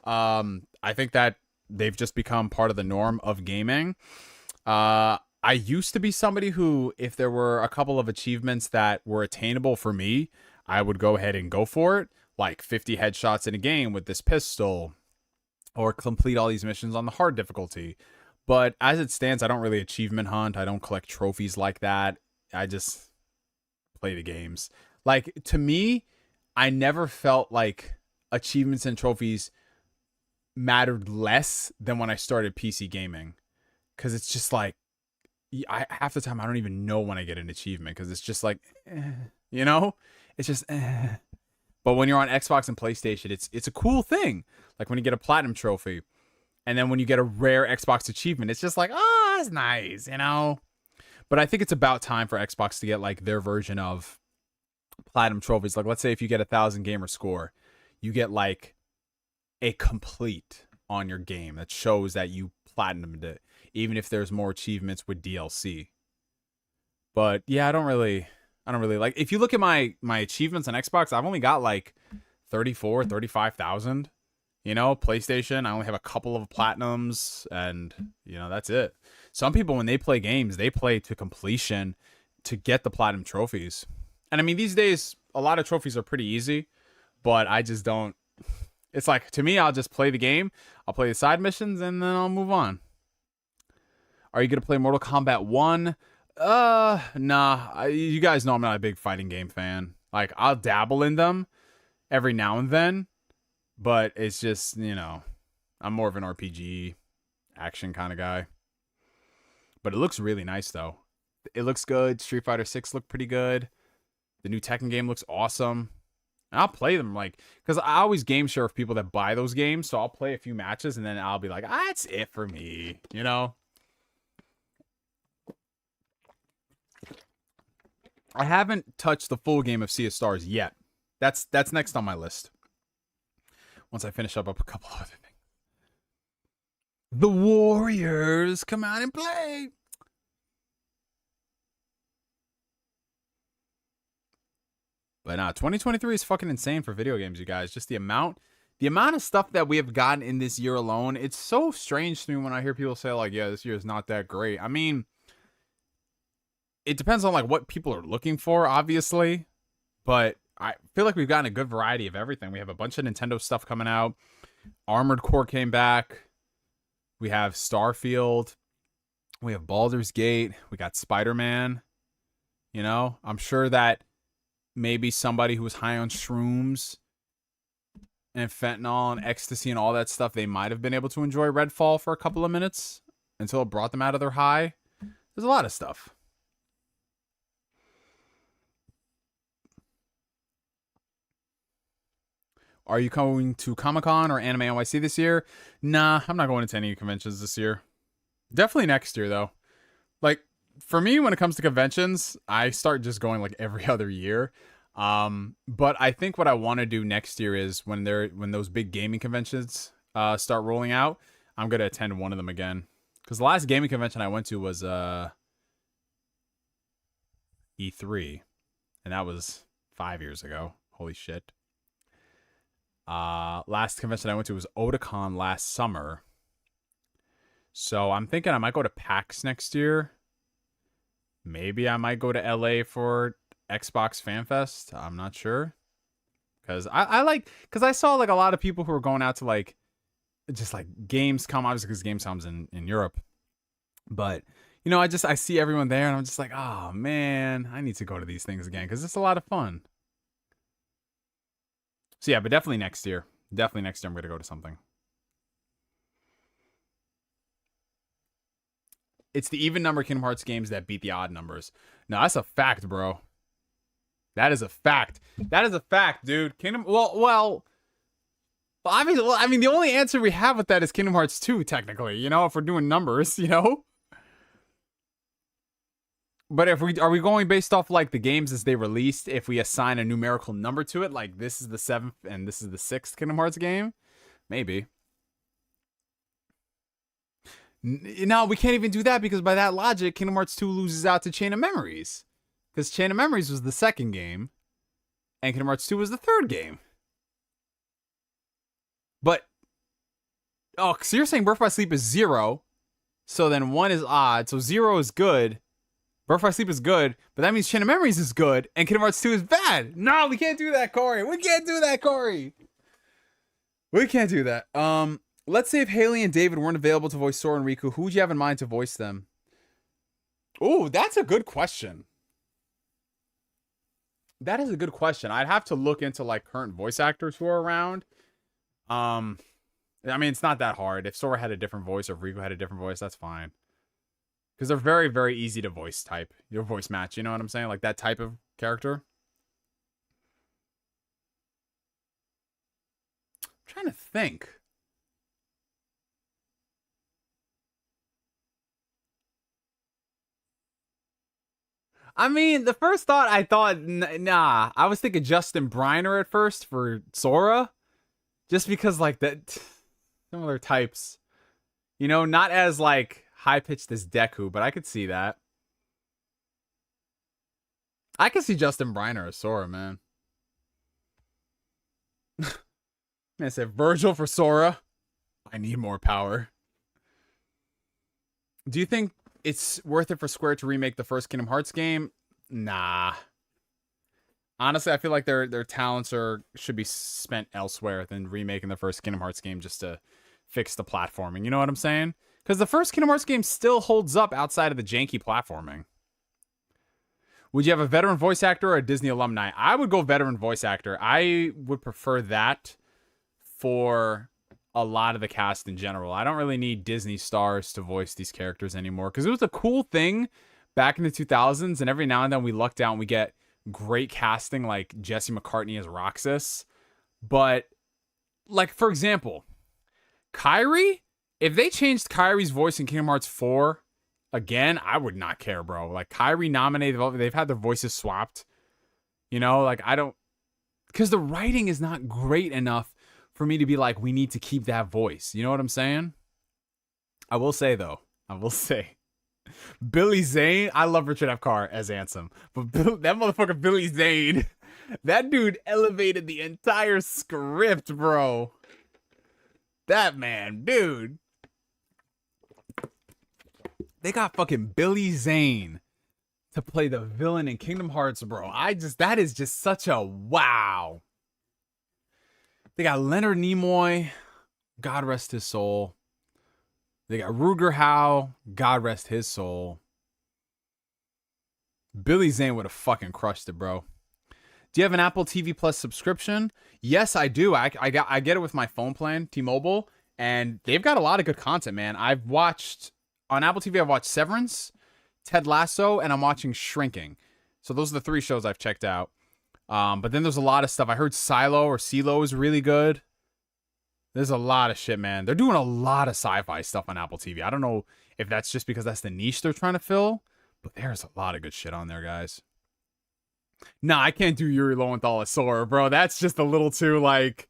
I think that they've just become part of the norm of gaming. I used to be somebody who, if there were a couple of achievements that were attainable for me, I would go ahead and go for it. Like 50 headshots in a game with this pistol, or complete all these missions on the hard difficulty. But as it stands, I don't really achievement hunt. I don't collect trophies like that. I just play the games. Like, to me, I never felt like achievements and trophies mattered less than when I started PC gaming. Because it's just like, half the time I don't even know when I get an achievement. Because it's just like, you know? It's just, But when you're on Xbox and PlayStation, it's a cool thing. Like when you get a platinum trophy, and then when you get a rare Xbox achievement, it's just like, oh, that's nice, you know? But I think it's about time for Xbox to get like their version of platinum trophies. Like, let's say if you get 1,000 gamer score, you get like a complete on your game that shows that you platinumed it, even if there's more achievements with DLC. But yeah, I don't really like, if you look at my achievements on Xbox, I've only got like 35,000. You know, PlayStation, I only have a couple of platinums, and you know, that's it. Some people, when they play games, they play to completion to get the platinum trophies. And I mean, these days a lot of trophies are pretty easy, but I just don't. It's like, to me, I'll just play the game, I'll play the side missions, and then I'll move on. Are you gonna play Mortal Kombat 1? Nah. You guys know I'm not a big fighting game fan. Like, I'll dabble in them every now and then, but it's just, you know, I'm more of an RPG action kind of guy. But it looks really nice, though. It looks good. Street Fighter 6 looked pretty good. The new Tekken game looks awesome. And I'll play them, like, because I always game share with people that buy those games, so I'll play a few matches, and then I'll be like, that's it for me, you know? I haven't touched the full game of Sea of Stars yet. That's next on my list. Once I finish up a couple other things. The Warriors come out and play. But nah, 2023 is fucking insane for video games, you guys. Just the amount the amount of stuff that we have gotten in this year alone, it's so strange to me when I hear people say like, yeah, this year is not that great. I mean, it depends on like what people are looking for, obviously, but I feel like we've gotten a good variety of everything. We have a bunch of Nintendo stuff coming out. Armored Core came back. We have Starfield. We have Baldur's Gate. We got Spider-Man. You know, I'm sure that maybe somebody who was high on shrooms and fentanyl and ecstasy and all that stuff, they might have been able to enjoy Redfall for a couple of minutes until it brought them out of their high. There's a lot of stuff. Are you going to Comic-Con or Anime NYC this year? Nah, I'm not going to any conventions this year. Definitely next year, though. Like, for me, when it comes to conventions, I start just going like every other year. But I think what I want to do next year is when those big gaming conventions start rolling out, I'm going to attend one of them again. Because the last gaming convention I went to was E3. And that was 5 years ago. Holy shit. Last convention I went to was Otaku last summer. So I'm thinking I might go to PAX next year. Maybe I might go to LA for Xbox Fan Fest. I'm not sure. Because I saw like a lot of people who were going out to like just like Gamescom, obviously because Gamescom's in Europe. But you know, I see everyone there and I'm just like, oh man, I need to go to these things again because it's a lot of fun. So yeah, but definitely next year. Definitely next year I'm going to go to something. It's the even number Kingdom Hearts games that beat the odd numbers. No, that's a fact, bro. That is a fact. That is a fact, dude. Well, I mean, the only answer we have with that is Kingdom Hearts 2, technically, you know, if we're doing numbers, you know? But are we going based off like the games as they released? If we assign a numerical number to it, like this is the 7th and this is the 6th Kingdom Hearts game, maybe. No, we can't even do that because by that logic, Kingdom Hearts 2 loses out to Chain of Memories, because Chain of Memories was the 2nd game, and Kingdom Hearts 2 was the 3rd game. But oh, so you're saying Birth by Sleep is 0, so then 1 is odd, so 0 is good. Birth by Sleep is good, but that means Chain of Memories is good, and Kingdom Hearts 2 is bad. No, we can't do that, Kory. We can't do that, Kory. We can't do that. Let's say if Haley and David weren't available to voice Sora and Riku, who would you have in mind to voice them? Oh, that's a good question. That is a good question. I'd have to look into like current voice actors who are around. I mean, it's not that hard. If Sora had a different voice or if Riku had a different voice, that's fine. Because they're very, very easy to voice type. Your voice match, you know what I'm saying? Like that type of character. I'm trying to think. I mean, the first thought I thought, nah. I was thinking Justin Briner at first for Sora. Just because, like, that similar types. You know, not as, like, high-pitched as Deku, but I could see that. I could see Justin Briner as Sora, man. I said Virgil for Sora. I need more power. Do you think it's worth it for Square to remake the first Kingdom Hearts game? Nah. Honestly, I feel like their talents should be spent elsewhere than remaking the first Kingdom Hearts game just to fix the platforming. You know what I'm saying? Because the first Kingdom Hearts game still holds up outside of the janky platforming. Would you have a veteran voice actor or a Disney alumni? I would go veteran voice actor. I would prefer that for a lot of the cast in general. I don't really need Disney stars to voice these characters anymore, because it was a cool thing back in the 2000s, and every now and then we lucked out and we get great casting like Jesse McCartney as Roxas. But, like, for example, Kairi, if they changed Kairi's voice in Kingdom Hearts 4 again, I would not care, bro. Like, Kairi nominated, they've had their voices swapped. You know, like, I don't, because the writing is not great enough for me to be like, we need to keep that voice. You know what I'm saying? I will say, though, Billy Zane, I love Richard F. Carr as Ansem, but that motherfucker Billy Zane That dude elevated the entire script, bro. That man, dude. They got fucking Billy Zane to play the villain in Kingdom Hearts, bro. That is just such a wow. They got Leonard Nimoy, God rest his soul. They got Ruger Howe, God rest his soul. Billy Zane would have fucking crushed it, bro. Do you have an Apple TV Plus subscription? Yes, I do. I get it with my phone plan, T-Mobile, and they've got a lot of good content, man. I've watched, on Apple TV, I've watched Severance, Ted Lasso, and I'm watching Shrinking. So those are the 3 shows I've checked out. But then there's a lot of stuff. I heard Silo is really good. There's a lot of shit, man. They're doing a lot of sci-fi stuff on Apple TV. I don't know if that's just because that's the niche they're trying to fill, but there's a lot of good shit on there, guys. Nah, I can't do Yuri Lowenthal as Sora, bro. That's just a little too, like...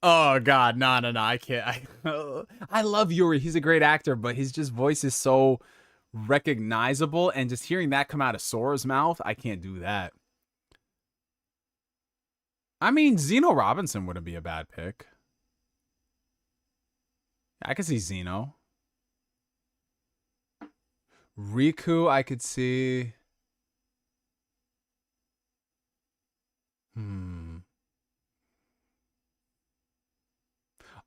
Oh, God. No, I can't. I love Yuri. He's a great actor, but his just voice is so recognizable, and just hearing that come out of Sora's mouth, I can't do that. I mean, Zeno Robinson wouldn't be a bad pick. I could see Zeno. Riku, I could see.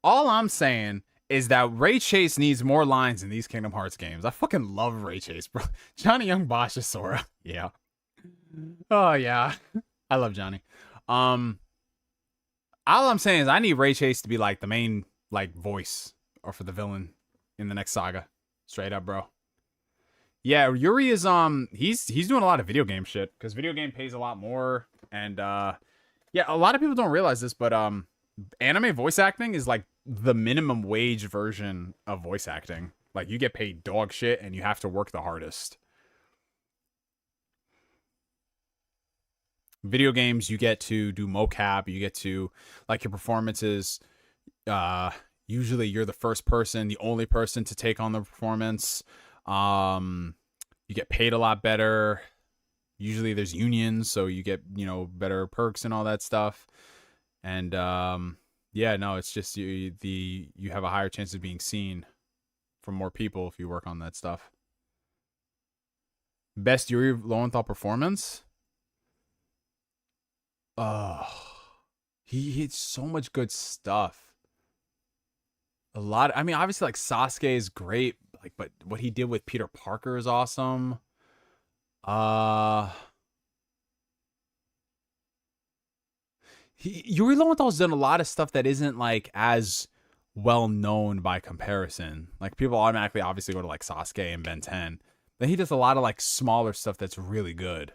All I'm saying is that Ray Chase needs more lines in these Kingdom Hearts games. I fucking love Ray Chase, bro. Johnny Young Bosch is Sora. Yeah. Oh, yeah. I love Johnny. All I'm saying is I need Ray Chase to be like the main like voice or for the villain in the next saga. Straight up, bro. Yeah, Yuri is he's doing a lot of video game shit because video game pays a lot more, and yeah, a lot of people don't realize this, but anime voice acting is like the minimum wage version of voice acting. Like, you get paid dog shit and you have to work the hardest. Video games, you get to do mocap, you get to, like, your performances, usually you're the first person, the only person to take on the performance. You get paid a lot better. Usually there's unions, so you get, you know, better perks and all that stuff. And yeah, no, it's just you have a higher chance of being seen from more people if you work on that stuff. Best Yuri Lowenthal performance? Oh, he hits so much good stuff. A lot. I mean, obviously, like, Sasuke is great, like, but what he did with Peter Parker is awesome. Yuri Lowenthal's done a lot of stuff that isn't like as well known by comparison. Like, people automatically obviously go to like Sasuke and Ben 10. Then he does a lot of like smaller stuff that's really good.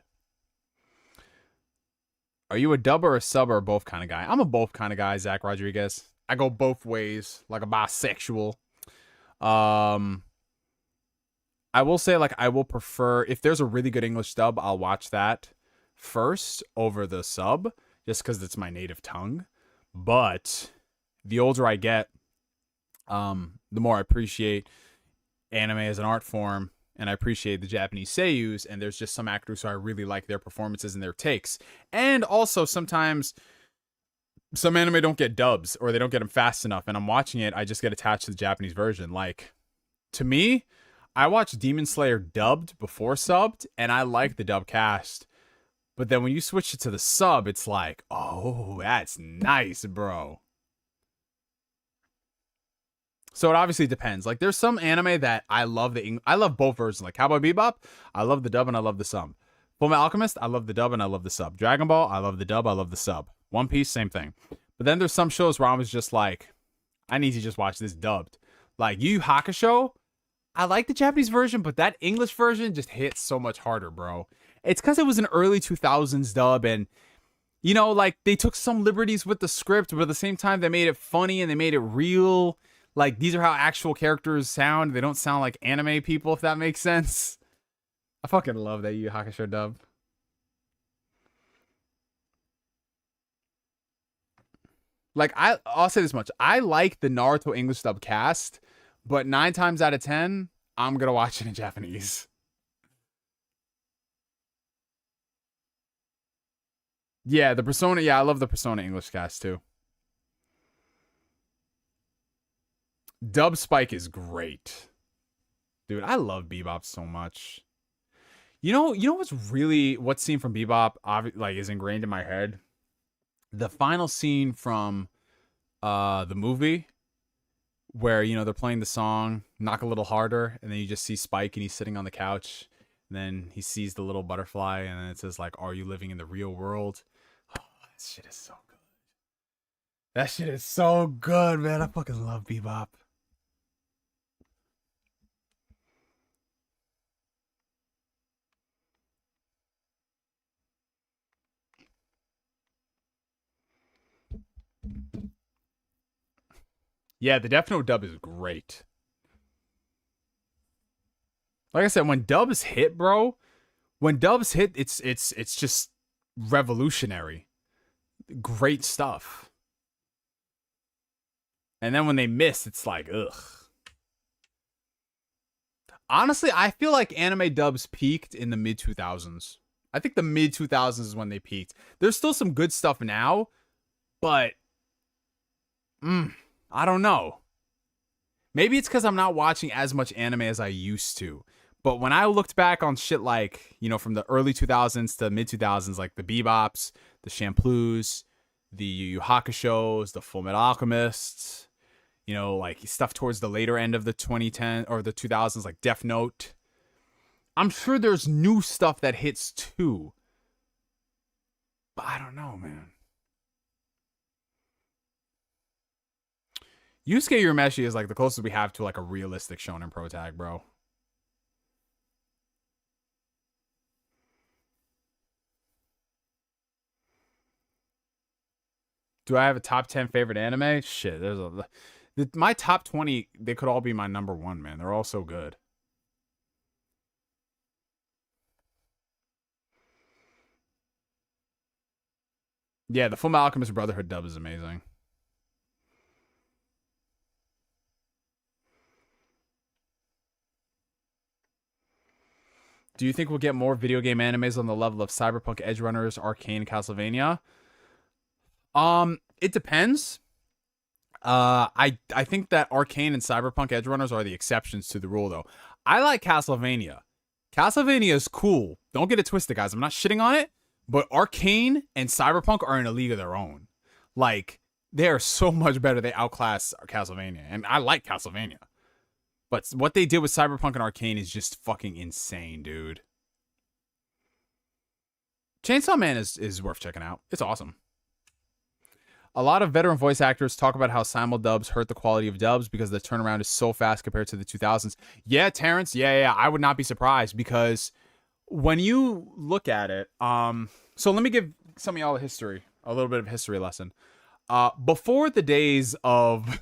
Are you a dub or a sub or both kind of guy? I'm a both kind of guy, Zack Rodriguez. I go both ways, like a bisexual. I will say, like, I will prefer, if there's a really good English dub, I'll watch that first over the sub, just because it's my native tongue. But the older I get, the more I appreciate anime as an art form, and I appreciate the Japanese seiyus, and there's just some actors who I really like their performances and their takes. And also, sometimes some anime don't get dubs, or they don't get them fast enough, and I'm watching it, I just get attached to the Japanese version. Like, to me, I watched Demon Slayer dubbed before subbed, and I like the dub cast. But then when you switch it to the sub, it's like, oh, that's nice, bro. So it obviously depends. Like, there's some anime that I love I love both versions. Like Cowboy Bebop, I love the dub and I love the sub. Fullmetal Alchemist, I love the dub and I love the sub. Dragon Ball, I love the dub, I love the sub. One Piece, same thing. But then there's some shows where I was just like, I need to just watch this dubbed. Like Yu Yu Hakusho, I like the Japanese version, but that English version just hits so much harder, bro. It's because it was an early 2000s dub, and, you know, like, they took some liberties with the script, but at the same time, they made it funny and they made it real. Like, these are how actual characters sound. They don't sound like anime people, if that makes sense. I fucking love that Yu Yu Hakusho dub. Like, I'll say this much. I like the Naruto English dub cast, but 9 times out of 10, I'm gonna watch it in Japanese. Yeah, the Persona. Yeah, I love the Persona English cast too. Dub Spike is great. Dude, I love Bebop so much. You know what scene from Bebop like is ingrained in my head? The final scene from the movie where, you know, they're playing the song Knock a Little Harder, and then you just see Spike and he's sitting on the couch, and then he sees the little butterfly, and then it says like, "Are you living in the real world?" Oh, that shit is so good. That shit is so good, man. I fucking love Bebop. Yeah, the Death Note dub is great. Like I said, when dubs hit, bro, it's just revolutionary. Great stuff. And then when they miss, it's like, ugh. Honestly, I feel like anime dubs peaked in the mid 2000s. I think the mid 2000s is when they peaked. There's still some good stuff now, but I don't know. Maybe it's because I'm not watching as much anime as I used to. But when I looked back on shit like, you know, from the early 2000s to mid 2000s, like the Bebops, the Shamploos, the Yu Yu Hakushos, the Fullmetal Alchemists, you know, like stuff towards the later end of the 2010 or the 2000s, like Death Note. I'm sure there's new stuff that hits too. But I don't know, man. Yusuke Urameshi is like the closest we have to like a realistic shonen pro tag, bro. Do I have a top 10 favorite anime? Shit, my top 20, they could all be my number one, man. They're all so good. Yeah, the Fullmetal Alchemist Brotherhood dub is amazing. Do you think we'll get more video game animes on the level of Cyberpunk, Edge Runners, Arcane, Castlevania? It depends. I think that Arcane and Cyberpunk Edge Runners are the exceptions to the rule, though. I like Castlevania. Castlevania is cool. Don't get it twisted, guys. I'm not shitting on it, but Arcane and Cyberpunk are in a league of their own. Like, they are so much better. They outclass Castlevania, and I like Castlevania. But what they did with Cyberpunk and Arcane is just fucking insane, dude. Chainsaw Man is worth checking out. It's awesome. A lot of veteran voice actors talk about how simuldubs hurt the quality of dubs because the turnaround is so fast compared to the 2000s. Yeah, Terrence. Yeah. I would not be surprised because when you look at it, so let me give some of y'all a little bit of history lesson. Before the days of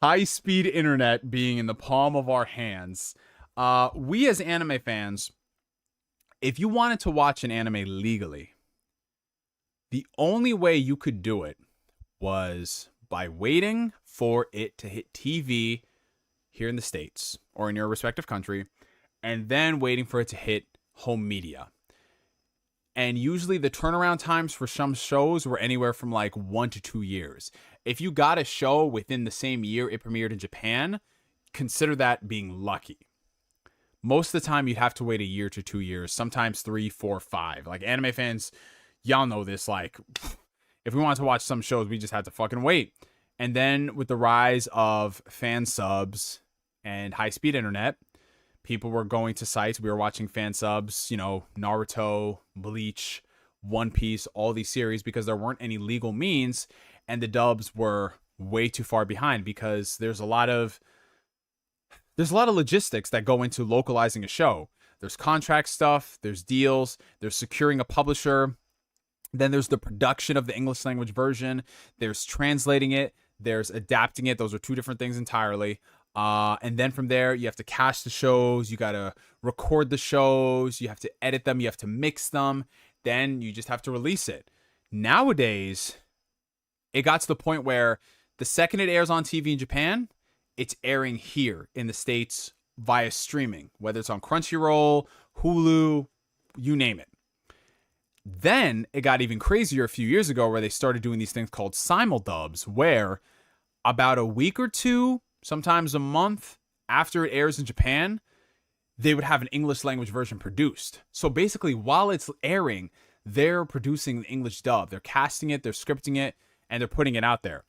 high-speed internet being in the palm of our hands, we as anime fans, if you wanted to watch an anime legally, the only way you could do it was by waiting for it to hit TV here in the States or in your respective country, and then waiting for it to hit home media. And usually the turnaround times for some shows were anywhere from like 1 to 2 years. If you got a show within the same year it premiered in Japan, consider that being lucky. Most of the time you'd have to wait a year to 2 years, sometimes 3, 4, 5. Like anime fans, y'all know this, like if we wanted to watch some shows, we just had to fucking wait. And then with the rise of fan subs and high-speed internet, people were going to sites. We were watching fan subs, you know, Naruto, Bleach, One Piece, all these series because there weren't any legal means and the dubs were way too far behind because there's a lot of logistics that go into localizing a show. There's contract stuff, there's deals, there's securing a publisher. Then there's the production of the English language version. There's translating it. There's adapting it. Those are two different things entirely. And then from there, you have to cast the shows. You got to record the shows. You have to edit them. You have to mix them. Then you just have to release it. Nowadays, it got to the point where the second it airs on TV in Japan, it's airing here in the States via streaming, whether it's on Crunchyroll, Hulu, you name it. Then it got even crazier a few years ago where they started doing these things called simuldubs, where about a week or two, sometimes a month after it airs in Japan, they would have an English language version produced. So basically, while it's airing, they're producing the English dub. They're casting it, they're scripting it, and they're putting it out there.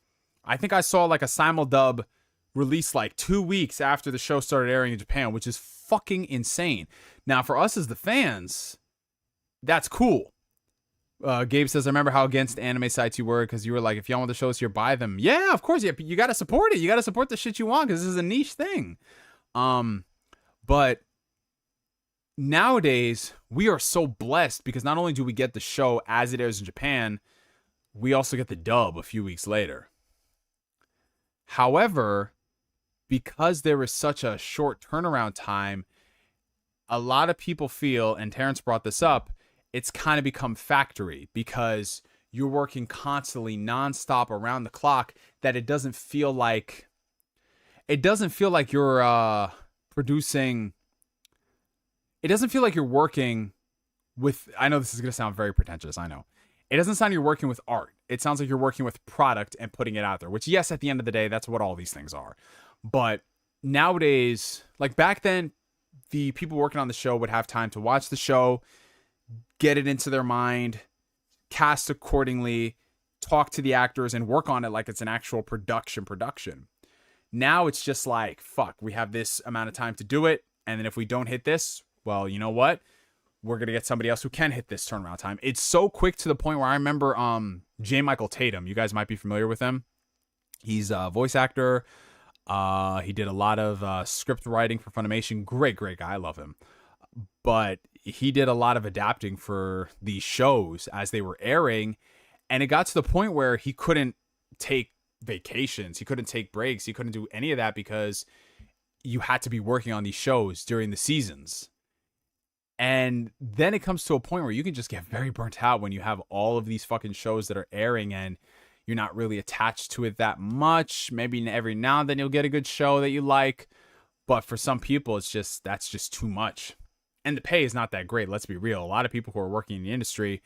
I think I saw like a simuldub released like 2 weeks after the show started airing in Japan, which is fucking insane. Now, for us as the fans, that's cool. Gabe says, I remember how against anime sites you were because you were like, if y'all want the shows here, buy them. Yeah, of course. Yeah, you got to support it. You got to support the shit you want because this is a niche thing. But nowadays, we are so blessed because not only do we get the show as it airs in Japan, we also get the dub a few weeks later. However, because there is such a short turnaround time, a lot of people feel, and Terrence brought this up, it's kind of become factory because you're working constantly nonstop around the clock that it doesn't feel like you're producing. It doesn't feel like you're working with, I know this is going to sound very pretentious. I know it doesn't sound you're working with art. It sounds like you're working with product and putting it out there, which yes, at the end of the day, that's what all these things are. But nowadays, like back then, the people working on the show would have time to watch the show, get it into their mind, cast accordingly, talk to the actors, and work on it like it's an actual production. Now it's just like, fuck, we have this amount of time to do it, and then if we don't hit this, well, you know what? We're going to get somebody else who can hit this turnaround time. It's so quick to the point where I remember J. Michael Tatum. You guys might be familiar with him. He's a voice actor. He did a lot of script writing for Funimation. Great guy. I love him. But he did a lot of adapting for these shows as they were airing. And it got to the point where he couldn't take vacations. He couldn't take breaks. He couldn't do any of that because you had to be working on these shows during the seasons. And then it comes to a point where you can just get very burnt out when you have all of these fucking shows that are airing and you're not really attached to it that much. Maybe every now and then you'll get a good show that you like. But for some people, that's just too much. And the pay is not that great. Let's be real. A lot of people who are working in the industry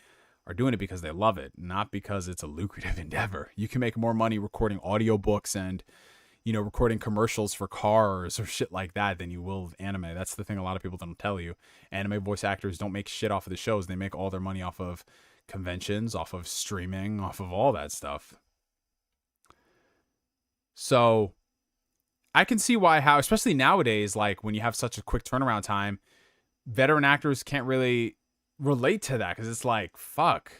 are doing it because they love it, not because it's a lucrative endeavor. You can make more money recording audiobooks and, recording commercials for cars or shit like that than you will with anime. That's the thing a lot of people don't tell you. Anime voice actors don't make shit off of the shows. They make all their money off of conventions, off of streaming, off of all that stuff. So I can see how, especially nowadays, like when you have such a quick turnaround time, veteran actors can't really relate to that because it's like, fuck.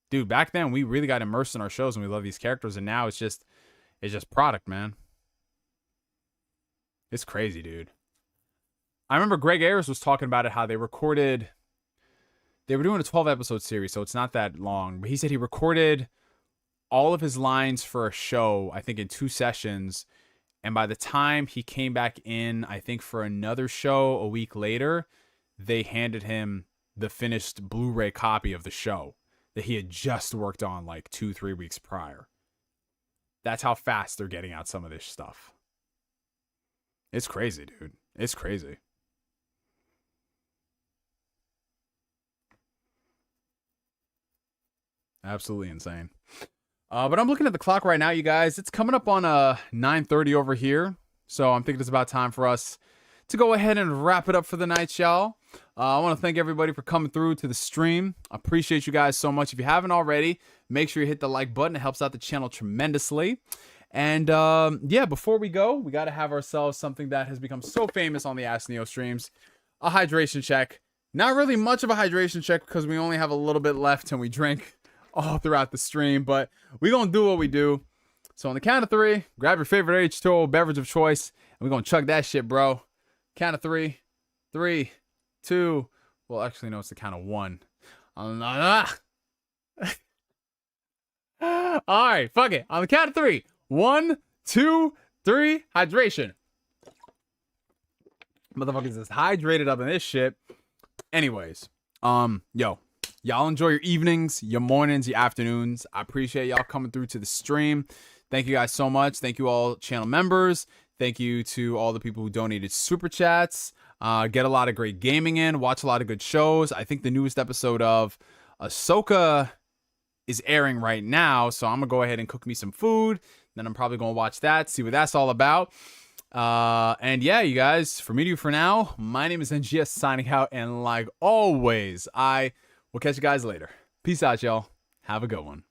Dude, back then we really got immersed in our shows and we love these characters, and now it's just product, man. It's crazy, dude. I remember Greg Ayers was talking about it, how they were doing a 12-episode series, so it's not that long. But he said he recorded all of his lines for a show, I think in 2 sessions. And by the time he came back in, I think for another show a week later, they handed him the finished Blu-ray copy of the show that he had just worked on like 2-3 weeks prior. That's how fast they're getting out some of this stuff. It's crazy, dude. It's crazy. Absolutely insane. But I'm looking at the clock right now, you guys. It's coming up on 9:30 over here. So I'm thinking it's about time for us to go ahead and wrap it up for the night, y'all. I want to thank everybody for coming through to the stream. I appreciate you guys so much. If you haven't already, make sure you hit the like button. It helps out the channel tremendously. And yeah, before we go, we got to have ourselves something that has become so famous on the Ask Neo streams, a hydration check. Not really much of a hydration check because we only have a little bit left and we drink all throughout the stream, but we're going to do what we do. So on the count of 3, grab your favorite H2O beverage of choice, and we're going to chug that shit, bro. Count of 3. 3, 2. Well, actually, no, it's the count of 1. All right, fuck it. On the count of 3. 1, 2, 3. Hydration. Motherfuckers is hydrated up in this shit. Anyways, yo, y'all enjoy your evenings, your mornings, your afternoons. I appreciate y'all coming through to the stream. Thank you guys so much. Thank you all channel members. Thank you to all the people who donated super chats. Get a lot of great gaming in. Watch a lot of good shows. I think the newest episode of Ahsoka is airing right now, so I'm gonna go ahead and cook me some food. Then I'm probably gonna watch that, see what that's all about. And yeah, you guys, for me to for now, my name is NGS signing out, and like always, I will catch you guys later. Peace out, y'all. Have a good one.